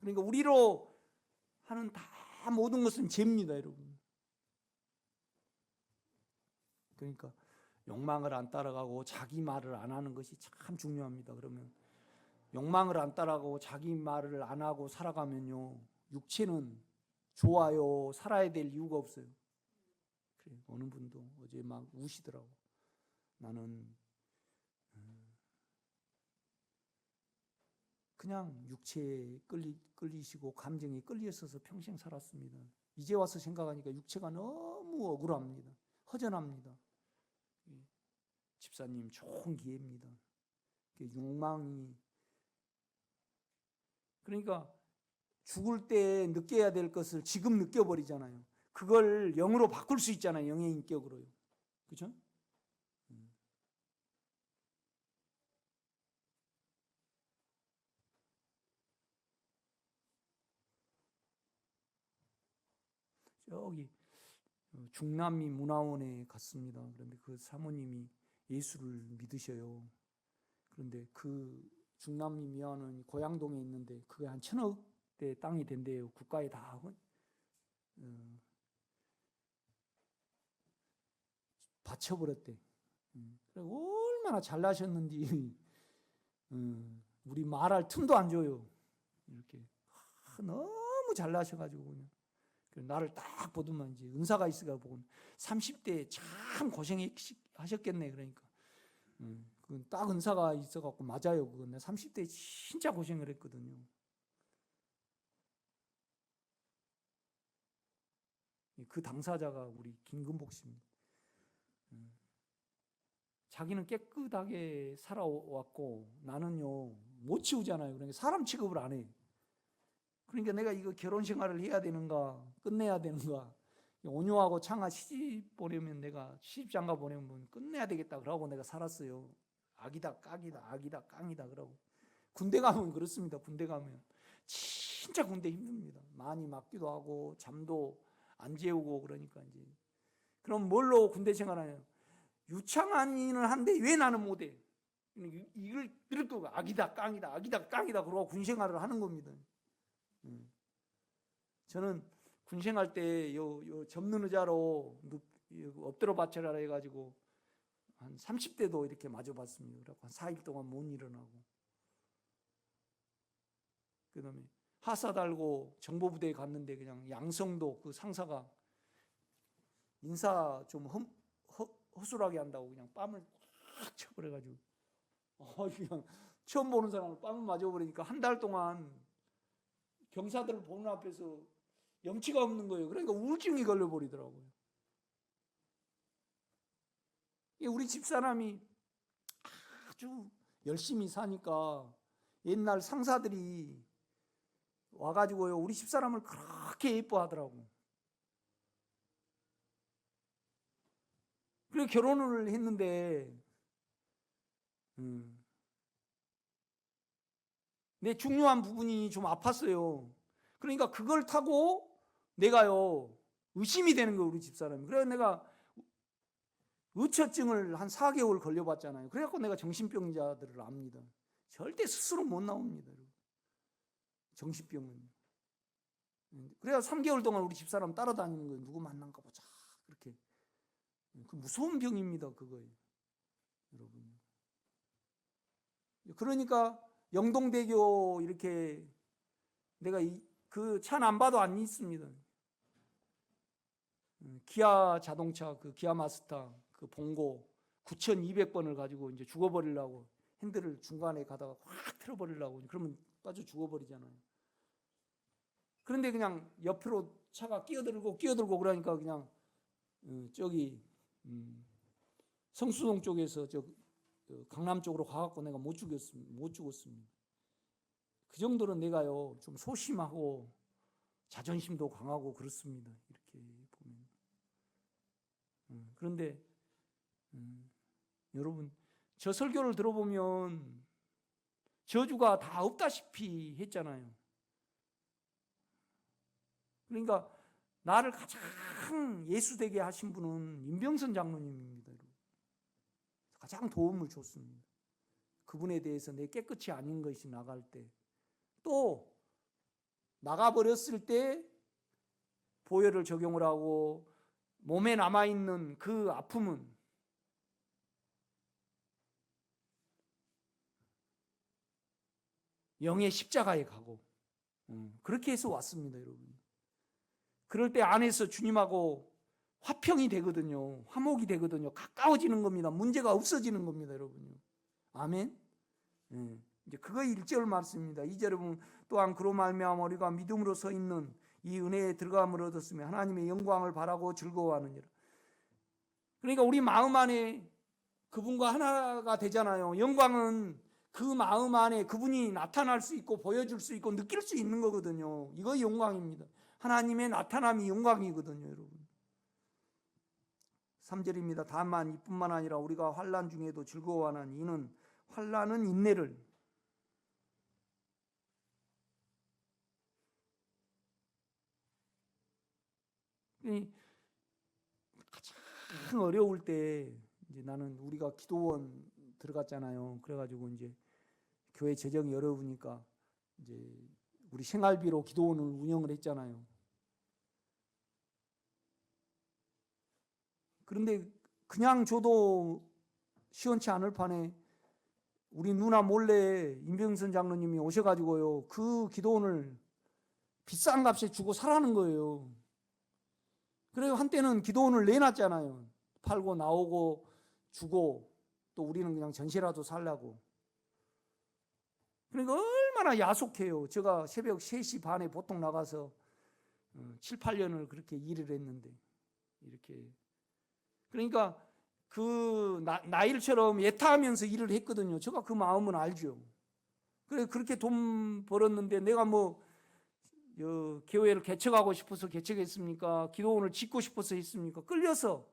그러니까 우리로 하는 다 모든 것은 죄입니다, 여러분. 그러니까 욕망을 안 따라가고 자기 말을 안 하는 것이 참 중요합니다. 그러면 욕망을 안 따라가고 자기 말을 안 하고 살아가면요, 육체는 좋아요, 살아야 될 이유가 없어요. 그래, 어느 분도 어제 막 우시더라고. 나는 그냥 육체에 끌리시고 감정에 끌려있어서 평생 살았습니다. 이제 와서 생각하니까 육체가 너무 억울합니다. 허전합니다. 집사님 좋은 기회입니다. 욕망이, 그러니까 죽을 때 느껴야 될 것을 지금 느껴버리잖아요. 그걸 영으로 바꿀 수 있잖아요. 영의 인격으로요. 그렇죠? 저기 중남미 문화원에 갔습니다. 그런데 그 사모님이 예수를 믿으셔요. 그런데 그 중남미 문화원은 고양동에 있는데 그게 한 1,000억대 땅이 된대요. 국가에 다 바쳐버렸대. 얼마나 잘나셨는지 우리 말할 틈도 안 줘요. 이렇게 너무 잘나셔가지고 그냥 나를 딱 보더만 이제 은사가 있어가 보고 30대에 참 고생하셨겠네. 그러니까 그건 딱 은사가 있어갖고 맞아요. 그건 30대에 진짜 고생을 했거든요. 그 당사자가 우리 김금복 씨입니다. 자기는 깨끗하게 살아왔고 나는요 못 치우잖아요. 그러니까 사람 취급을 안 해. 그러니까 내가 이거 결혼 생활을 해야 되는가 끝내야 되는가, 온유하고 창아 시집 보내면 내가 시집장가 보내면 끝내야 되겠다 그러고 내가 살았어요. 악이다 깡이다 악이다 깡이다 그러고. 군대 가면 그렇습니다. 군대 가면 진짜 군대 힘듭니다. 많이 맞기도 하고 잠도 안 재우고. 그러니까 이제 그럼 뭘로 군대 생활하냐? 유창한 일을 한데 왜 나는 못해? 이걸 들고 악이다 깡이다 악이다 깡이다 그러고 군 생활을 하는 겁니다. 저는 군 생활 때 요 접는 의자로 엎드려 받쳐라 해가지고 한 30대도 이렇게 맞아봤습니다. 그래서 한 4일 동안 못 일어나고. 그 다음에 하사 달고 정보부대에 갔는데 그냥 양성도 그 상사가 인사 좀 허술하게 한다고 그냥 뺨을 꽉 쳐버려가지고 그냥 처음 보는 사람을 뺨을 맞아버리니까 한 달 동안 경사들을 보는 앞에서 염치가 없는 거예요. 그러니까 우울증이 걸려버리더라고요. 우리 집사람이 아주 열심히 사니까 옛날 상사들이 와가지고요 우리 집사람을 그렇게 예뻐하더라고. 그래 결혼을 했는데 내 중요한 부분이 좀 아팠어요. 그러니까 그걸 타고 내가요 의심이 되는 거예요 우리 집사람이. 그래서 내가 의처증을 한 4개월 걸려봤잖아요. 그래갖고 내가 정신병자들을 압니다. 절대 스스로 못 나옵니다. 정신병은. 그래야 3개월 동안 우리 집사람 따라다니는 거예요. 누구 만난가 보자. 그렇게. 그 무서운 병입니다. 그거예요. 여러분. 그러니까 영동대교 이렇게 내가 그 차는 안 봐도 안 있습니다. 기아 자동차 그 기아 마스터 그 봉고 9,200번을 가지고 이제 죽어버리려고 핸들을 중간에 가다가 확 틀어버리려고 그러면 빠져 죽어버리잖아요. 그런데 그냥 옆으로 차가 끼어들고 그러니까 그냥 저기 성수동 쪽에서 저 강남 쪽으로 가갖고 내가 못 죽었습니다. 그 정도로 내가요 좀 소심하고 자존심도 강하고 그렇습니다. 이렇게 보면. 그런데 여러분 저 설교를 들어보면 저주가 다 없다시피 했잖아요. 그러니까 나를 가장 예수되게 하신 분은 임병선 장로님입니다. 가장 도움을 줬습니다. 그분에 대해서 내 깨끗이 아닌 것이 나갈 때, 또 나가버렸을 때 보혈을 적용을 하고 몸에 남아있는 그 아픔은 영의 십자가에 가고 그렇게 해서 왔습니다. 여러분. 그럴 때 안에서 주님하고 화평이 되거든요. 화목이 되거든요. 가까워지는 겁니다. 문제가 없어지는 겁니다. 여러분. 아멘. 이제 그거 1절 말씀입니다. 2절에 보면 또한 그로 말미암아 우리가 믿음으로 서 있는 이 은혜에 들어감을 얻었으며 하나님의 영광을 바라고 즐거워하느니라. 그러니까 우리 마음 안에 그분과 하나가 되잖아요. 영광은 그 마음 안에 그분이 나타날 수 있고 보여줄 수 있고 느낄 수 있는 거거든요. 이거 영광입니다. 하나님의 나타남이 영광이거든요, 여러분. 3절입니다. 다만 이뿐만 아니라 우리가 환난 중에도 즐거워하는 이는 환난은 인내를, 가장 어려울 때 이제 나는 우리가 기도원 들어갔잖아요. 그래가지고 이제 교회 재정이 어려우니까 이제 우리 생활비로 기도원을 운영을 했잖아요. 그런데 그냥 줘도 시원치 않을 판에 우리 누나 몰래 임병선 장로님이 오셔가지고요, 그 기도원을 비싼 값에 주고 사라는 거예요. 그래서 한때는 기도원을 내놨잖아요. 팔고 나오고 주고, 또 우리는 그냥 전시라도 살라고. 그러니까 얼마나 야속해요. 제가 새벽 3시 반에 보통 나가서 7, 8년을 그렇게 일을 했는데, 이렇게. 그러니까 그 나일처럼 예타하면서 일을 했거든요. 제가 그 마음은 알죠. 그래, 그렇게 돈 벌었는데 내가 뭐 교회를 개척하고 싶어서 개척했습니까? 기도원을 짓고 싶어서 했습니까? 끌려서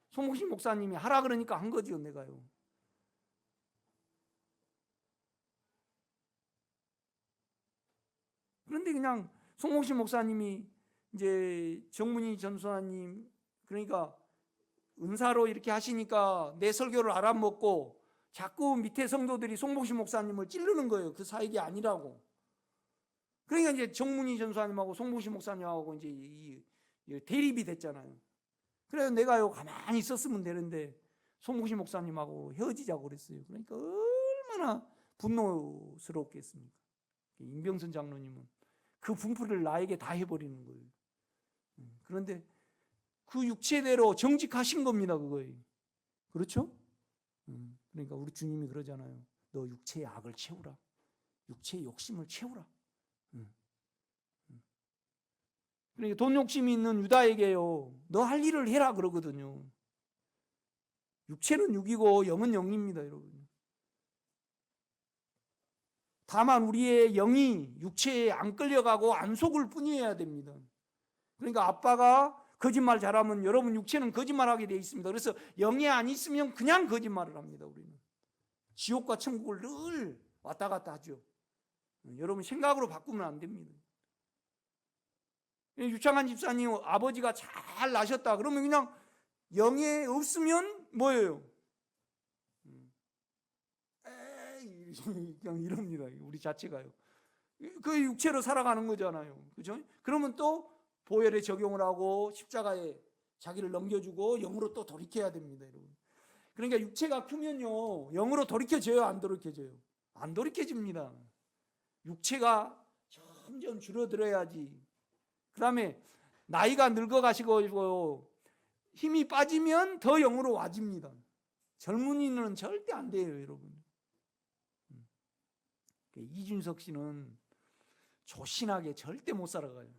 송복신 목사님이 하라 그러니까 한 거죠, 내가요. 그런데 그냥 송복신 목사님이 이제 정문희 전도사님, 그러니까 은사로 이렇게 하시니까 내 설교를 알아먹고 자꾸 밑에 성도들이 송복신 목사님을 찌르는 거예요. 그 사역이 아니라고. 그러니까 이제 정문희 전도사님하고 송복신 목사님하고 이제 이 대립이 됐잖아요. 그래서 내가요 가만히 있었으면 되는데 송복신 목사님하고 헤어지자고 그랬어요. 그러니까 얼마나 분노스럽겠습니까? 임병선 장로님은 그 분풀이를 나에게 다 해버리는 거예요. 그런데 그 육체대로 정직하신 겁니다, 그거예요. 그렇죠? 그러니까 우리 주님이 그러잖아요. 너 육체의 악을 채우라. 육체의 욕심을 채우라. 그러니까 돈 욕심이 있는 유다에게요, 너 할 일을 해라 그러거든요. 육체는 육이고 영은 영입니다, 여러분. 다만 우리의 영이 육체에 안 끌려가고 안 속을 뿐이어야 됩니다. 그러니까 아빠가 거짓말 잘하면 여러분 육체는 거짓말하게 돼 있습니다. 그래서 영이 안 있으면 그냥 거짓말을 합니다. 우리는 지옥과 천국을 늘 왔다 갔다 하죠. 여러분 생각으로 바꾸면 안 됩니다. 유창한 집사님 아버지가 잘 나셨다 그러면 그냥 영에 없으면 뭐예요? 그냥 이럽니다. 우리 자체가요. 그 육체로 살아가는 거잖아요. 그죠? 그러면 또 보혈에 적용을 하고 십자가에 자기를 넘겨주고 영으로 또 돌이켜야 됩니다, 여러분. 그러니까 육체가 크면요, 영으로 돌이켜져요, 안 돌이켜져요? 안 돌이켜집니다. 육체가 점점 줄어들어야지. 그 다음에 나이가 늙어가시고 힘이 빠지면 더 영으로 와집니다. 젊은이는 절대 안 돼요, 여러분. 이준석 씨는 조신하게 절대 못 살아가요.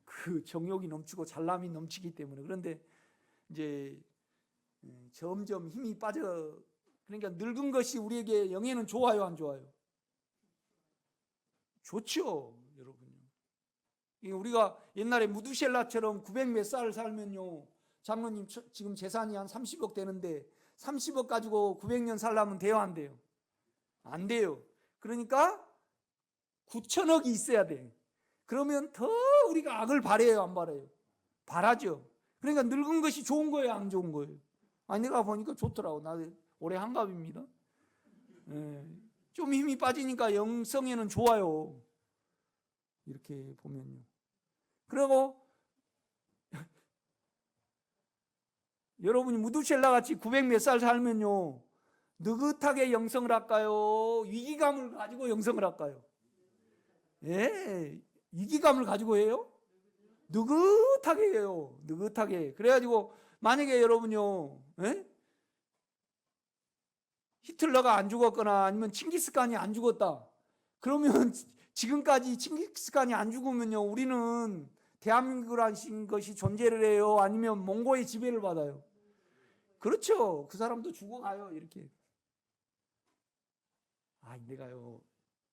그 정욕이 넘치고 잘남이 넘치기 때문에. 그런데 이제 점점 힘이 빠져. 그러니까 늙은 것이 우리에게 영에는 좋아요, 안 좋아요? 좋죠, 여러분. 우리가 옛날에 무두셀라처럼 900 몇 살 살면요, 장로님 지금 재산이 한 30억 되는데 30억 가지고 900년 살려면 돼요, 안 돼요? 안 돼요. 그러니까 9천억이 있어야 돼. 그러면 더 우리가 악을 바래요, 안 바래요? 바라죠. 그러니까 늙은 것이 좋은 거예요, 안 좋은 거예요? 아니, 내가 보니까 좋더라고. 나 올해 한갑입니다. 좀 힘이 빠지니까 영성에는 좋아요. 이렇게 보면요. 그리고 여러분이 무두셀라 같이 900 몇 살 살면요, 느긋하게 영성을 할까요? 위기감을 가지고 영성을 할까요? 예, 위기감을 가지고 해요? 느긋하게 해요. 느긋하게. 그래가지고 만약에 여러분요, 히틀러가 안 죽었거나 아니면 칭기스칸이 안 죽었다. 그러면 지금까지 칭기스칸이 안 죽으면요, 우리는 대한민국이라는 것이 존재를 해요? 아니면 몽고의 지배를 받아요? 그렇죠. 그 사람도 죽어가요, 이렇게. 내가요,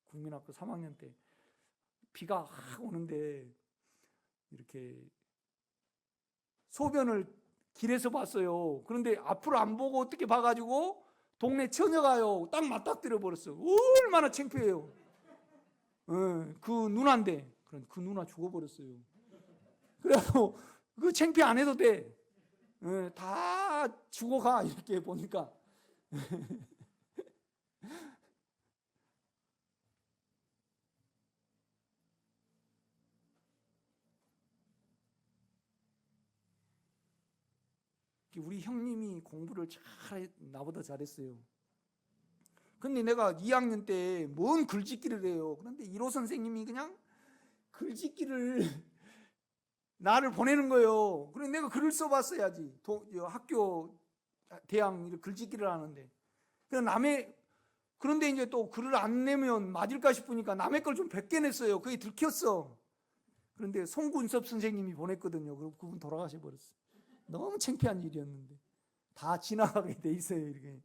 국민학교 3학년 때 비가 확 오는데 이렇게 소변을 길에서 봤어요. 그런데 앞을 안 보고 어떻게 봐가지고 동네 처녀가요, 딱 맞닥뜨려 버렸어요. 얼마나 창피해요. 그 누나인데 그 누나 죽어버렸어요. 그래서 그 창피 안 해도 돼. 다 죽어가, 이렇게 보니까. 우리 형님이 공부를 나보다 잘했어요. 근데 내가 2학년 때 뭔 글짓기를 해요. 그런데 1호 선생님이 그냥 글짓기를 나를 보내는 거예요. 그래 내가 글을 써봤어야지. 학교 대학 글짓기를 하는데. 그런데 이제 또 글을 안 내면 맞을까 싶으니까 남의 걸 좀 베껴냈어요. 그게 들켰어. 그런데 송군섭 선생님이 보냈거든요. 그럼 그분 돌아가셔 버렸어. 너무 창피한 일이었는데 다 지나가게 돼 있어요. 이렇게.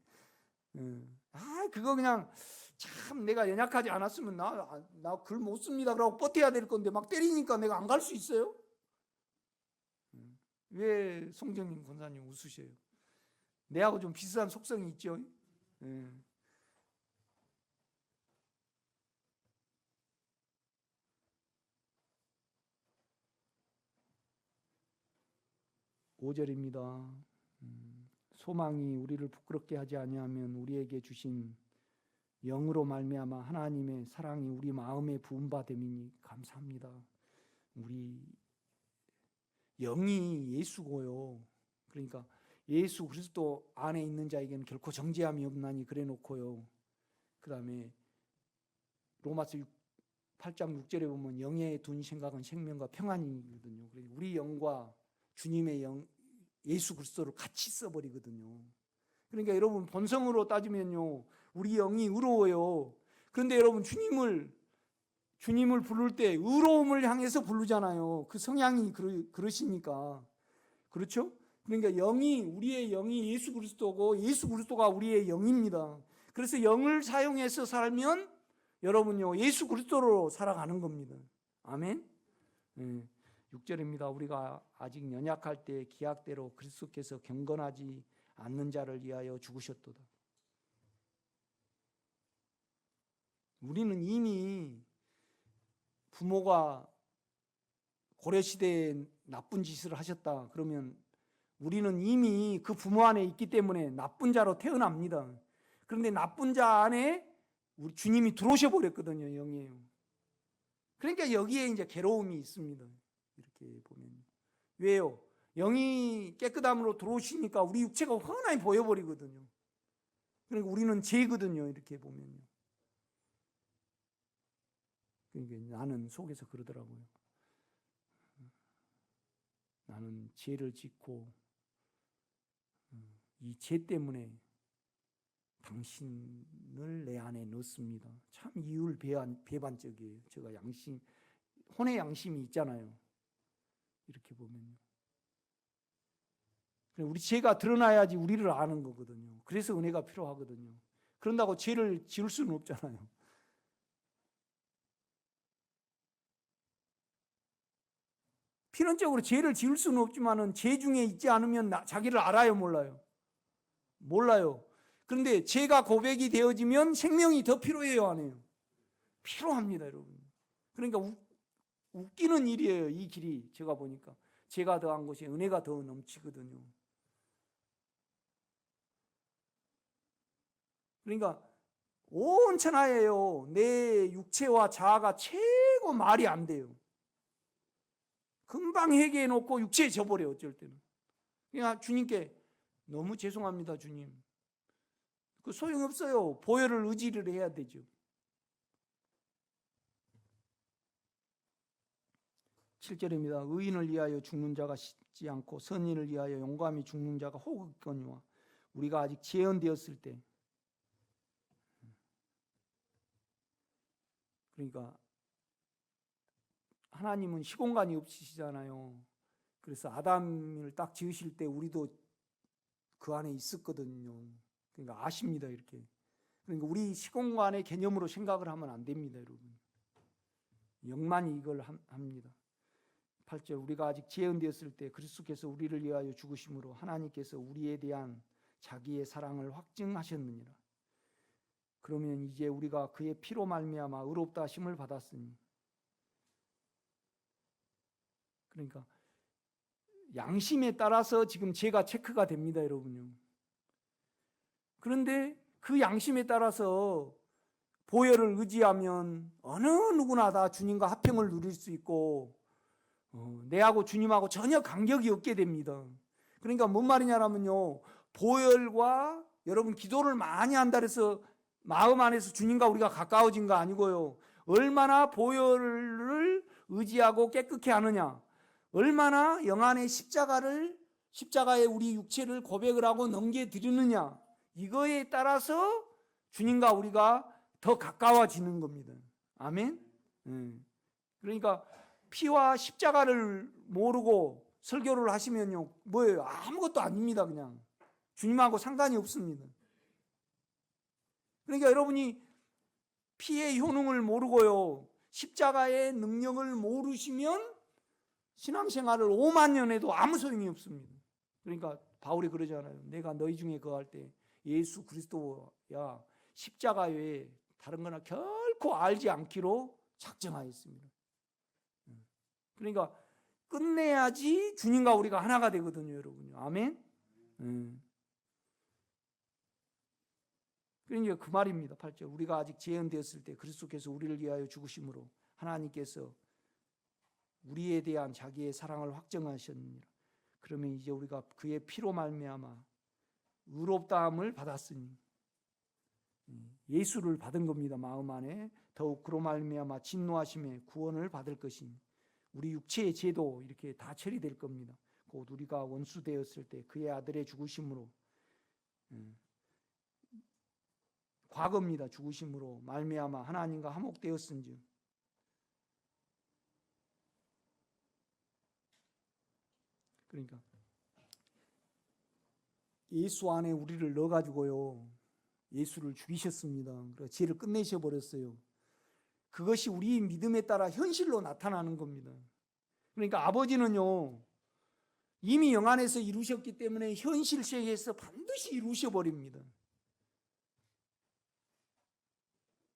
그거 그냥 참 내가 연약하지 않았으면 나 글 못 씁니다. 그러고 버텨야 될 건데 막 때리니까 내가 안 갈 수 있어요? 왜 송정님 권사님 웃으셔요? 내하고 좀 비슷한 속성이 있죠. 5절입니다. 소망이 우리를 부끄럽게 하지 아니하면 우리에게 주신 영으로 말미암아 하나님의 사랑이 우리 마음에 부은 바 됨이니 감사합니다. 우리 영이 예수고요. 그러니까 예수 그리스도 안에 있는 자에게는 결코 정죄함이 없나니 그래 놓고요. 그 다음에 로마서 8장 6절에 보면 영에 둔 생각은 생명과 평안이거든요. 우리 영과 주님의 영 예수 그리스도를 같이 써버리거든요. 그러니까 여러분 본성으로 따지면요 우리 영이 의로워요. 그런데 여러분 주님을 부를 때 의로움을 향해서 부르잖아요. 그 성향이 그러시니까. 그렇죠? 그러니까 우리의 영이 예수 그리스도고 예수 그리스도가 우리의 영입니다. 그래서 영을 사용해서 살면 여러분요 예수 그리스도로 살아가는 겁니다. 아멘. 6절입니다. 우리가 아직 연약할 때 기약대로 그리스도께서 경건하지 않는 자를 위하여 죽으셨도다. 우리는 이미 부모가 고려시대에 나쁜 짓을 하셨다. 그러면 우리는 이미 그 부모 안에 있기 때문에 나쁜 자로 태어납니다. 그런데 나쁜 자 안에 우리 주님이 들어오셔 버렸거든요. 영이에요. 그러니까 여기에 이제 괴로움이 있습니다. 이렇게 보면. 왜요? 영이 깨끗함으로 들어오시니까 우리 육체가 훤하게 보여버리거든요. 그러니까 우리는 죄거든요. 이렇게 보면요. 그러니까 나는 속에서 그러더라고요. 나는 죄를 짓고 이 죄 때문에 당신을 내 안에 넣습니다. 참 이율배반적이에요. 제가 혼의 양심이 있잖아요. 이렇게 보면요. 우리 죄가 드러나야지 우리를 아는 거거든요. 그래서 은혜가 필요하거든요. 그런다고 죄를 지을 수는 없잖아요. 필연적으로 죄를 지을 수는 없지만은 죄 중에 있지 않으면 자기를 알아요, 몰라요? 몰라요. 그런데 죄가 고백이 되어지면 생명이 더 필요해요, 안 해요? 필요합니다, 여러분. 그러니까 웃기는 일이에요, 이 길이. 제가 보니까 죄가 더한 것이 은혜가 더 넘치거든요. 그러니까 온 천하에요, 내 육체와 자아가 최고 말이 안 돼요. 금방 회개해 놓고 육체에 져버려요, 어쩔 때는. 그러니까 주님께 너무 죄송합니다, 주님. 그 소용없어요. 보혈을 의지를 해야 되죠. 7절입니다. 의인을 위하여 죽는 자가 쉽지 않고 선인을 위하여 용감히 죽는 자가 혹 있거니와 우리가 아직 재현되었을 때, 그러니까 하나님은 시공간이 없으시잖아요. 그래서 아담을 딱 지으실 때 우리도 그 안에 있었거든요. 그러니까 아십니다, 이렇게. 그러니까 우리 시공간의 개념으로 생각을 하면 안 됩니다, 여러분. 영만이 이걸 합니다. 8절, 우리가 아직 재현되었을 때 그리스도께서 우리를 위하여 죽으심으로 하나님께서 우리에 대한 자기의 사랑을 확증하셨느니라. 그러면 이제 우리가 그의 피로 말미암아 의롭다 하심을 받았으니, 그러니까 양심에 따라서 지금 죄가 체크가 됩니다, 여러분요. 그런데 그 양심에 따라서 보혈을 의지하면 어느 누구나 다 주님과 화평을 누릴 수 있고 내하고 주님하고 전혀 간격이 없게 됩니다. 그러니까 뭔 말이냐면요, 보혈과 여러분 기도를 많이 한다 해서 마음 안에서 주님과 우리가 가까워진 거 아니고요. 얼마나 보혈을 의지하고 깨끗게 하느냐, 얼마나 영안의 십자가에 우리 육체를 고백을 하고 넘겨드리느냐, 이거에 따라서 주님과 우리가 더 가까워지는 겁니다. 아멘. 그러니까 피와 십자가를 모르고 설교를 하시면요, 뭐예요? 아무것도 아닙니다. 그냥 주님하고 상관이 없습니다. 그러니까 여러분이 피의 효능을 모르고요, 십자가의 능력을 모르시면 신앙생활을 5만 년 해도 아무 소용이 없습니다. 그러니까 바울이 그러잖아요. 내가 너희 중에 거할 때 예수 그리스도야 십자가 외에 다른 거나 결코 알지 않기로 작정하였습니다. 그러니까 끝내야지 주님과 우리가 하나가 되거든요, 여러분요. 아멘. 그러니까 그 말입니다. 8절. 우리가 아직 재현되었을 때 그리스도께서 우리를 위하여 죽으심으로 하나님께서 우리에 대한 자기의 사랑을 확정하셨느니라. 그러면 이제 우리가 그의 피로 말미암아 의롭다함을 받았으니, 예수를 받은 겁니다. 마음 안에 더욱 그로 말미암아 진노하심에 구원을 받을 것이니 우리 육체의 죄도 이렇게 다 처리될 겁니다. 곧 우리가 원수 되었을 때 그의 아들의 죽으심으로, 과거입니다. 죽으심으로 말미암아 하나님과 화목되었은즉, 그러니까 예수 안에 우리를 넣어가지고요, 예수를 죽이셨습니다. 그래서 죄를 끝내셔 버렸어요. 그것이 우리 믿음에 따라 현실로 나타나는 겁니다. 그러니까 아버지는요, 이미 영안에서 이루셨기 때문에 현실 세계에서 반드시 이루셔 버립니다.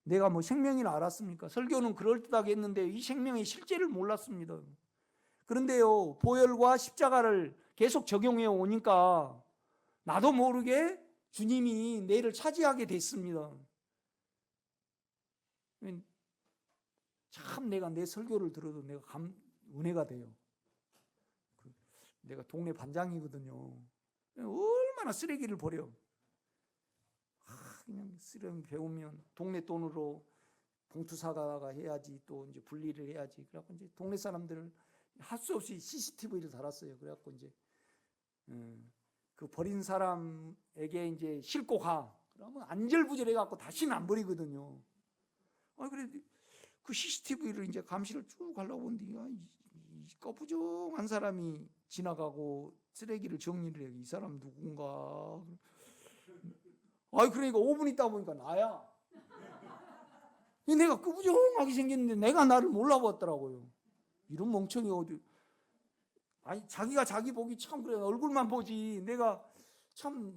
내가 뭐 생명이나 알았습니까? 설교는 그럴듯하게 했는데 이 생명의 실제를 몰랐습니다. 그런데요, 보혈과 십자가를 계속 적용해 오니까 나도 모르게 주님이 내를 차지하게 됐습니다. 참 내가 내 설교를 들어도 내가 은혜가 돼요. 내가 동네 반장이거든요. 얼마나 쓰레기를 버려. 그냥 쓰레기 배우면 동네 돈으로 봉투 사다가 해야지, 또 이제 분리를 해야지. 그래갖고 이제 동네 사람들을 할 수 없이 CCTV를 달았어요. 그래갖고 이제 그 버린 사람에게 이제 싣고 가. 그러면 안절부절해갖고 다시는 안 버리거든요. 그래 그 CCTV를 이제 감시를 쭉 하려고 보는데 이 꺼부정한 사람이 지나가고 쓰레기를 정리를 해. 이 사람 누군가. 그러니까 5분 있다 보니까 나야. 내가 끄부정하게 생겼는데 내가 나를 몰라봤더라고요. 이런 멍청이 어디. 자기가 자기 보기 참 그래. 얼굴만 보지. 내가 참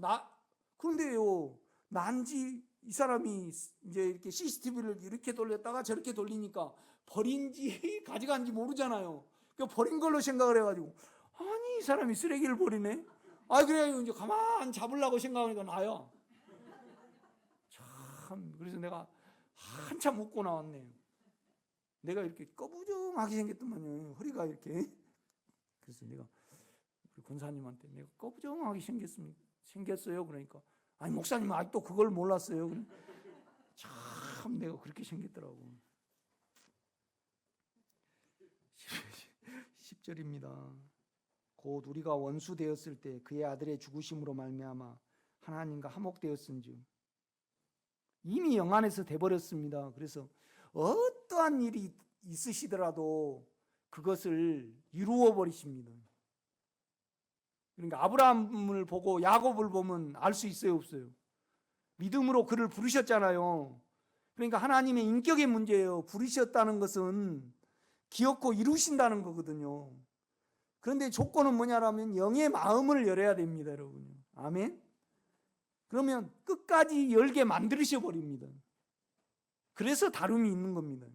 그런데요, 난지 이 사람이 이제 이렇게 CCTV를 이렇게 돌렸다가 저렇게 돌리니까 버린지 가져간지 모르잖아요. 그 버린 걸로 생각을 해가지고, 이 사람이 쓰레기를 버리네. 그래가지고 이제 가만 잡으려고 생각하니까 나야. 참, 그래서 내가 한참 웃고 나왔네요. 내가 이렇게 꺼부정하게 생겼더만요. 허리가 이렇게. 그래서 내가 우리 권사님한테 내가 꺼부정하게 생겼어요. 그러니까 목사님은 아직도 그걸 몰랐어요. 참 내가 그렇게 생겼더라고. 10절입니다. 곧 우리가 원수 되었을 때 그의 아들의 죽으심으로 말미암아 하나님과 화목되었은즉, 이미 영안에서 돼버렸습니다. 그래서 어떠한 일이 있으시더라도 그것을 이루어 버리십니다. 그러니까 아브라함을 보고 야곱을 보면 알 수 있어요, 없어요? 믿음으로 그를 부르셨잖아요. 그러니까 하나님의 인격의 문제예요. 부르셨다는 것은 기억고 이루신다는 거거든요. 그런데 조건은 뭐냐라면 영의 마음을 열어야 됩니다, 여러분. 아멘. 그러면 끝까지 열게 만드셔 버립니다. 그래서 다름이 있는 겁니다.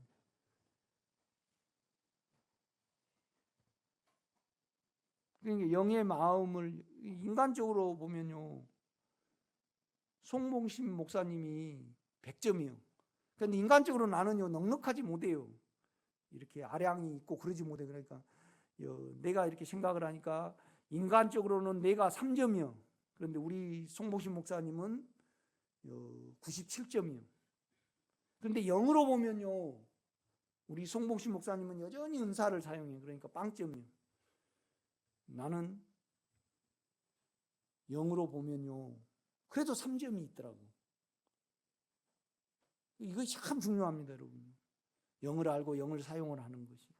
그러니까 영의 마음을, 인간적으로 보면요, 송봉심 목사님이 100점이요. 그런데 인간적으로 나는요, 넉넉하지 못해요. 이렇게 아량이 있고 그러지 못해. 그러니까 내가 이렇게 생각을 하니까 인간적으로는 내가 3점이요. 그런데 우리 송봉심 목사님은 97점이요. 그런데 영으로 보면요, 우리 송봉신 목사님은 여전히 은사를 사용해요. 그러니까 빵점이요. 나는 영으로 보면요, 그래도 3점이 있더라고. 이것이 참 중요합니다, 여러분. 영을 알고 영을 사용을 하는 것이.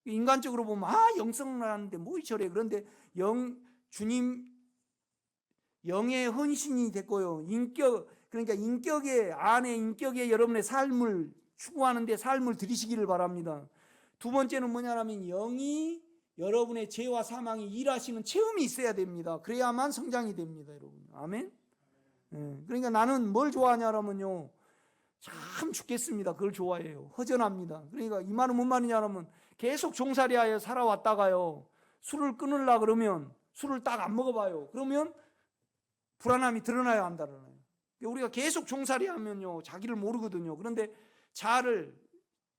인간적으로 보면 영성하는데 뭐 저래. 그런데 주님 영의 헌신이 됐고요. 그러니까 인격의 안에 인격의 여러분의 삶을 추구하는데 삶을 들이시기를 바랍니다. 두 번째는 뭐냐면 영이 여러분의 죄와 사망이 일하시는 체험이 있어야 됩니다. 그래야만 성장이 됩니다, 여러분. 아멘. 그러니까 나는 뭘 좋아하냐면요, 참 죽겠습니다. 그걸 좋아해요. 허전합니다. 그러니까 이 말은 뭔 말이냐면 계속 종살이하여 살아왔다가요, 술을 끊으려 그러면 술을 딱 안 먹어봐요. 그러면 불안함이 드러나요, 안 드러나요? 우리가 계속 종살이하면요, 자기를 모르거든요. 그런데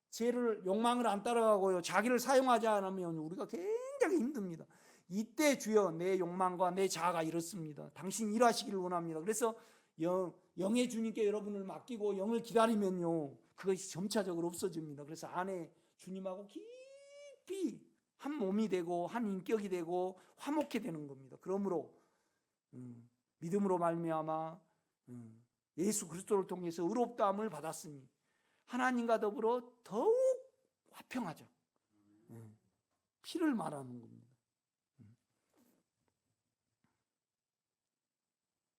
죄를 욕망을 안 따라가고요, 자기를 사용하지 않으면 우리가 굉장히 힘듭니다. 이때 주여 내 욕망과 내 자아가 이렇습니다. 당신 일하시기를 원합니다. 그래서 영의 주님께 여러분을 맡기고 영을 기다리면요, 그것이 점차적으로 없어집니다. 그래서 안에 주님하고 깊이 한 몸이 되고 한 인격이 되고 화목해 되는 겁니다. 그러므로 믿음으로 말미암아 예수 그리스도를 통해서 의롭다함을 받았으니 하나님과 더불어 더욱 화평하자. 피를 말하는 겁니다.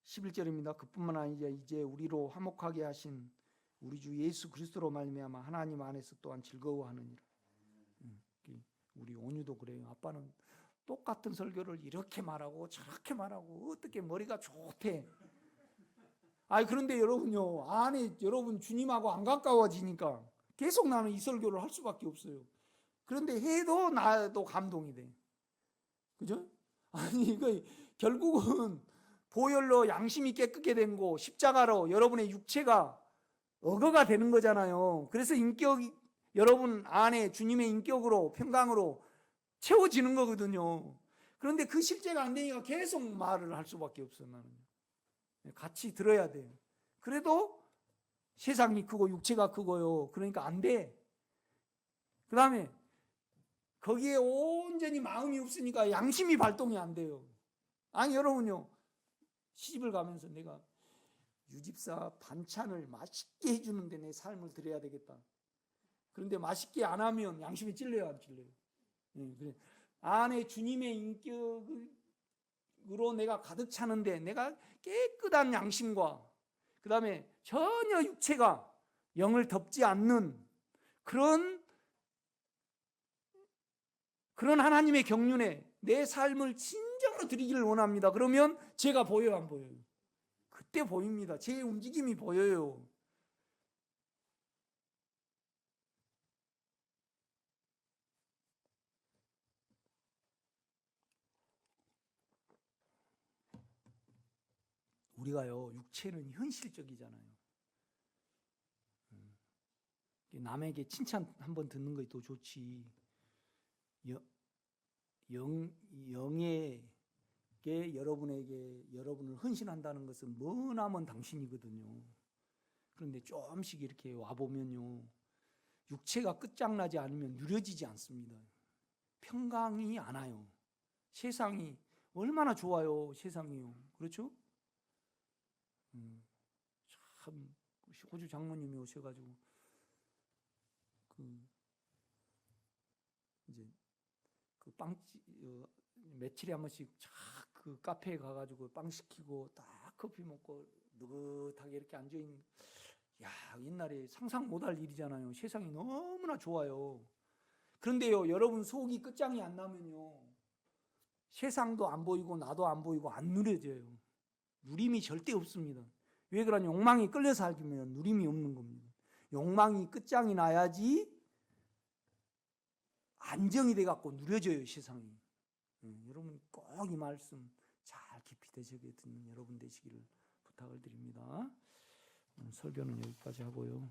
11절입니다. 그뿐만 아니라 이제 우리로 화목하게 하신 우리 주 예수 그리스도로 말미암아 하나님 안에서 또한 즐거워하느니라. 우리 온유도 그래요. 아빠는 똑같은 설교를 이렇게 말하고 저렇게 말하고 어떻게 머리가 좋대. 그런데 여러분요, 안에 여러분 주님하고 안 가까워지니까 계속 나는 이 설교를 할 수밖에 없어요. 그런데 해도 나도 감동이 돼. 그죠? 이거 결국은 보혈로 양심이 깨끗게 된 거, 십자가로 여러분의 육체가 어거가 되는 거잖아요. 그래서 여러분 안에 주님의 인격으로 평강으로 채워지는 거거든요. 그런데 그 실제가 안 되니까 계속 말을 할 수밖에 없어. 나는 같이 들어야 돼요. 그래도 세상이 크고 육체가 크고요, 그러니까 안 돼. 그 다음에 거기에 온전히 마음이 없으니까 양심이 발동이 안 돼요. 여러분요, 시집을 가면서 내가 유집사 반찬을 맛있게 해주는데 내 삶을 드려야 되겠다. 그런데 맛있게 안 하면 양심이 찔려요, 안 찔려요? 그래. 안에 주님의 인격으로 내가 가득 차는데 내가 깨끗한 양심과 그 다음에 전혀 육체가 영을 덮지 않는 그런 하나님의 경륜에 내 삶을 진정으로 드리기를 원합니다. 그러면 제가 보여요, 안 보여요? 그때 보입니다. 제 움직임이 보여요. 우리가요, 육체는 현실적이잖아요. 남에게 칭찬 한번 듣는 것도 좋지, 영에게 여러분을 헌신한다는 것은 머나먼 당신이거든요. 그런데 조금씩 이렇게 와보면요, 육체가 끝장나지 않으면 누려지지 않습니다. 평강이 안 와요. 세상이 얼마나 좋아요, 세상이요. 그렇죠? 참, 호주 장모님이 오셔가지고 이제 며칠에 한 번씩 그 카페에 가가지고 빵 시키고 딱 커피 먹고 느긋하게 이렇게 앉아있는, 옛날에 상상 못할 일이잖아요. 세상이 너무나 좋아요. 그런데요, 여러분 속이 끝장이 안 나면요, 세상도 안 보이고 나도 안 보이고 안 누려져요. 누림이 절대 없습니다. 왜 그러냐? 욕망이 끌려 살면 누림이 없는 겁니다. 욕망이 끝장이 나야지 안정이 돼갖고 누려져요, 세상이. 여러분 꼭 이 말씀 잘 깊이 되새겨 듣는 여러분 되시기를 부탁을 드립니다. 설교는 여기까지 하고요.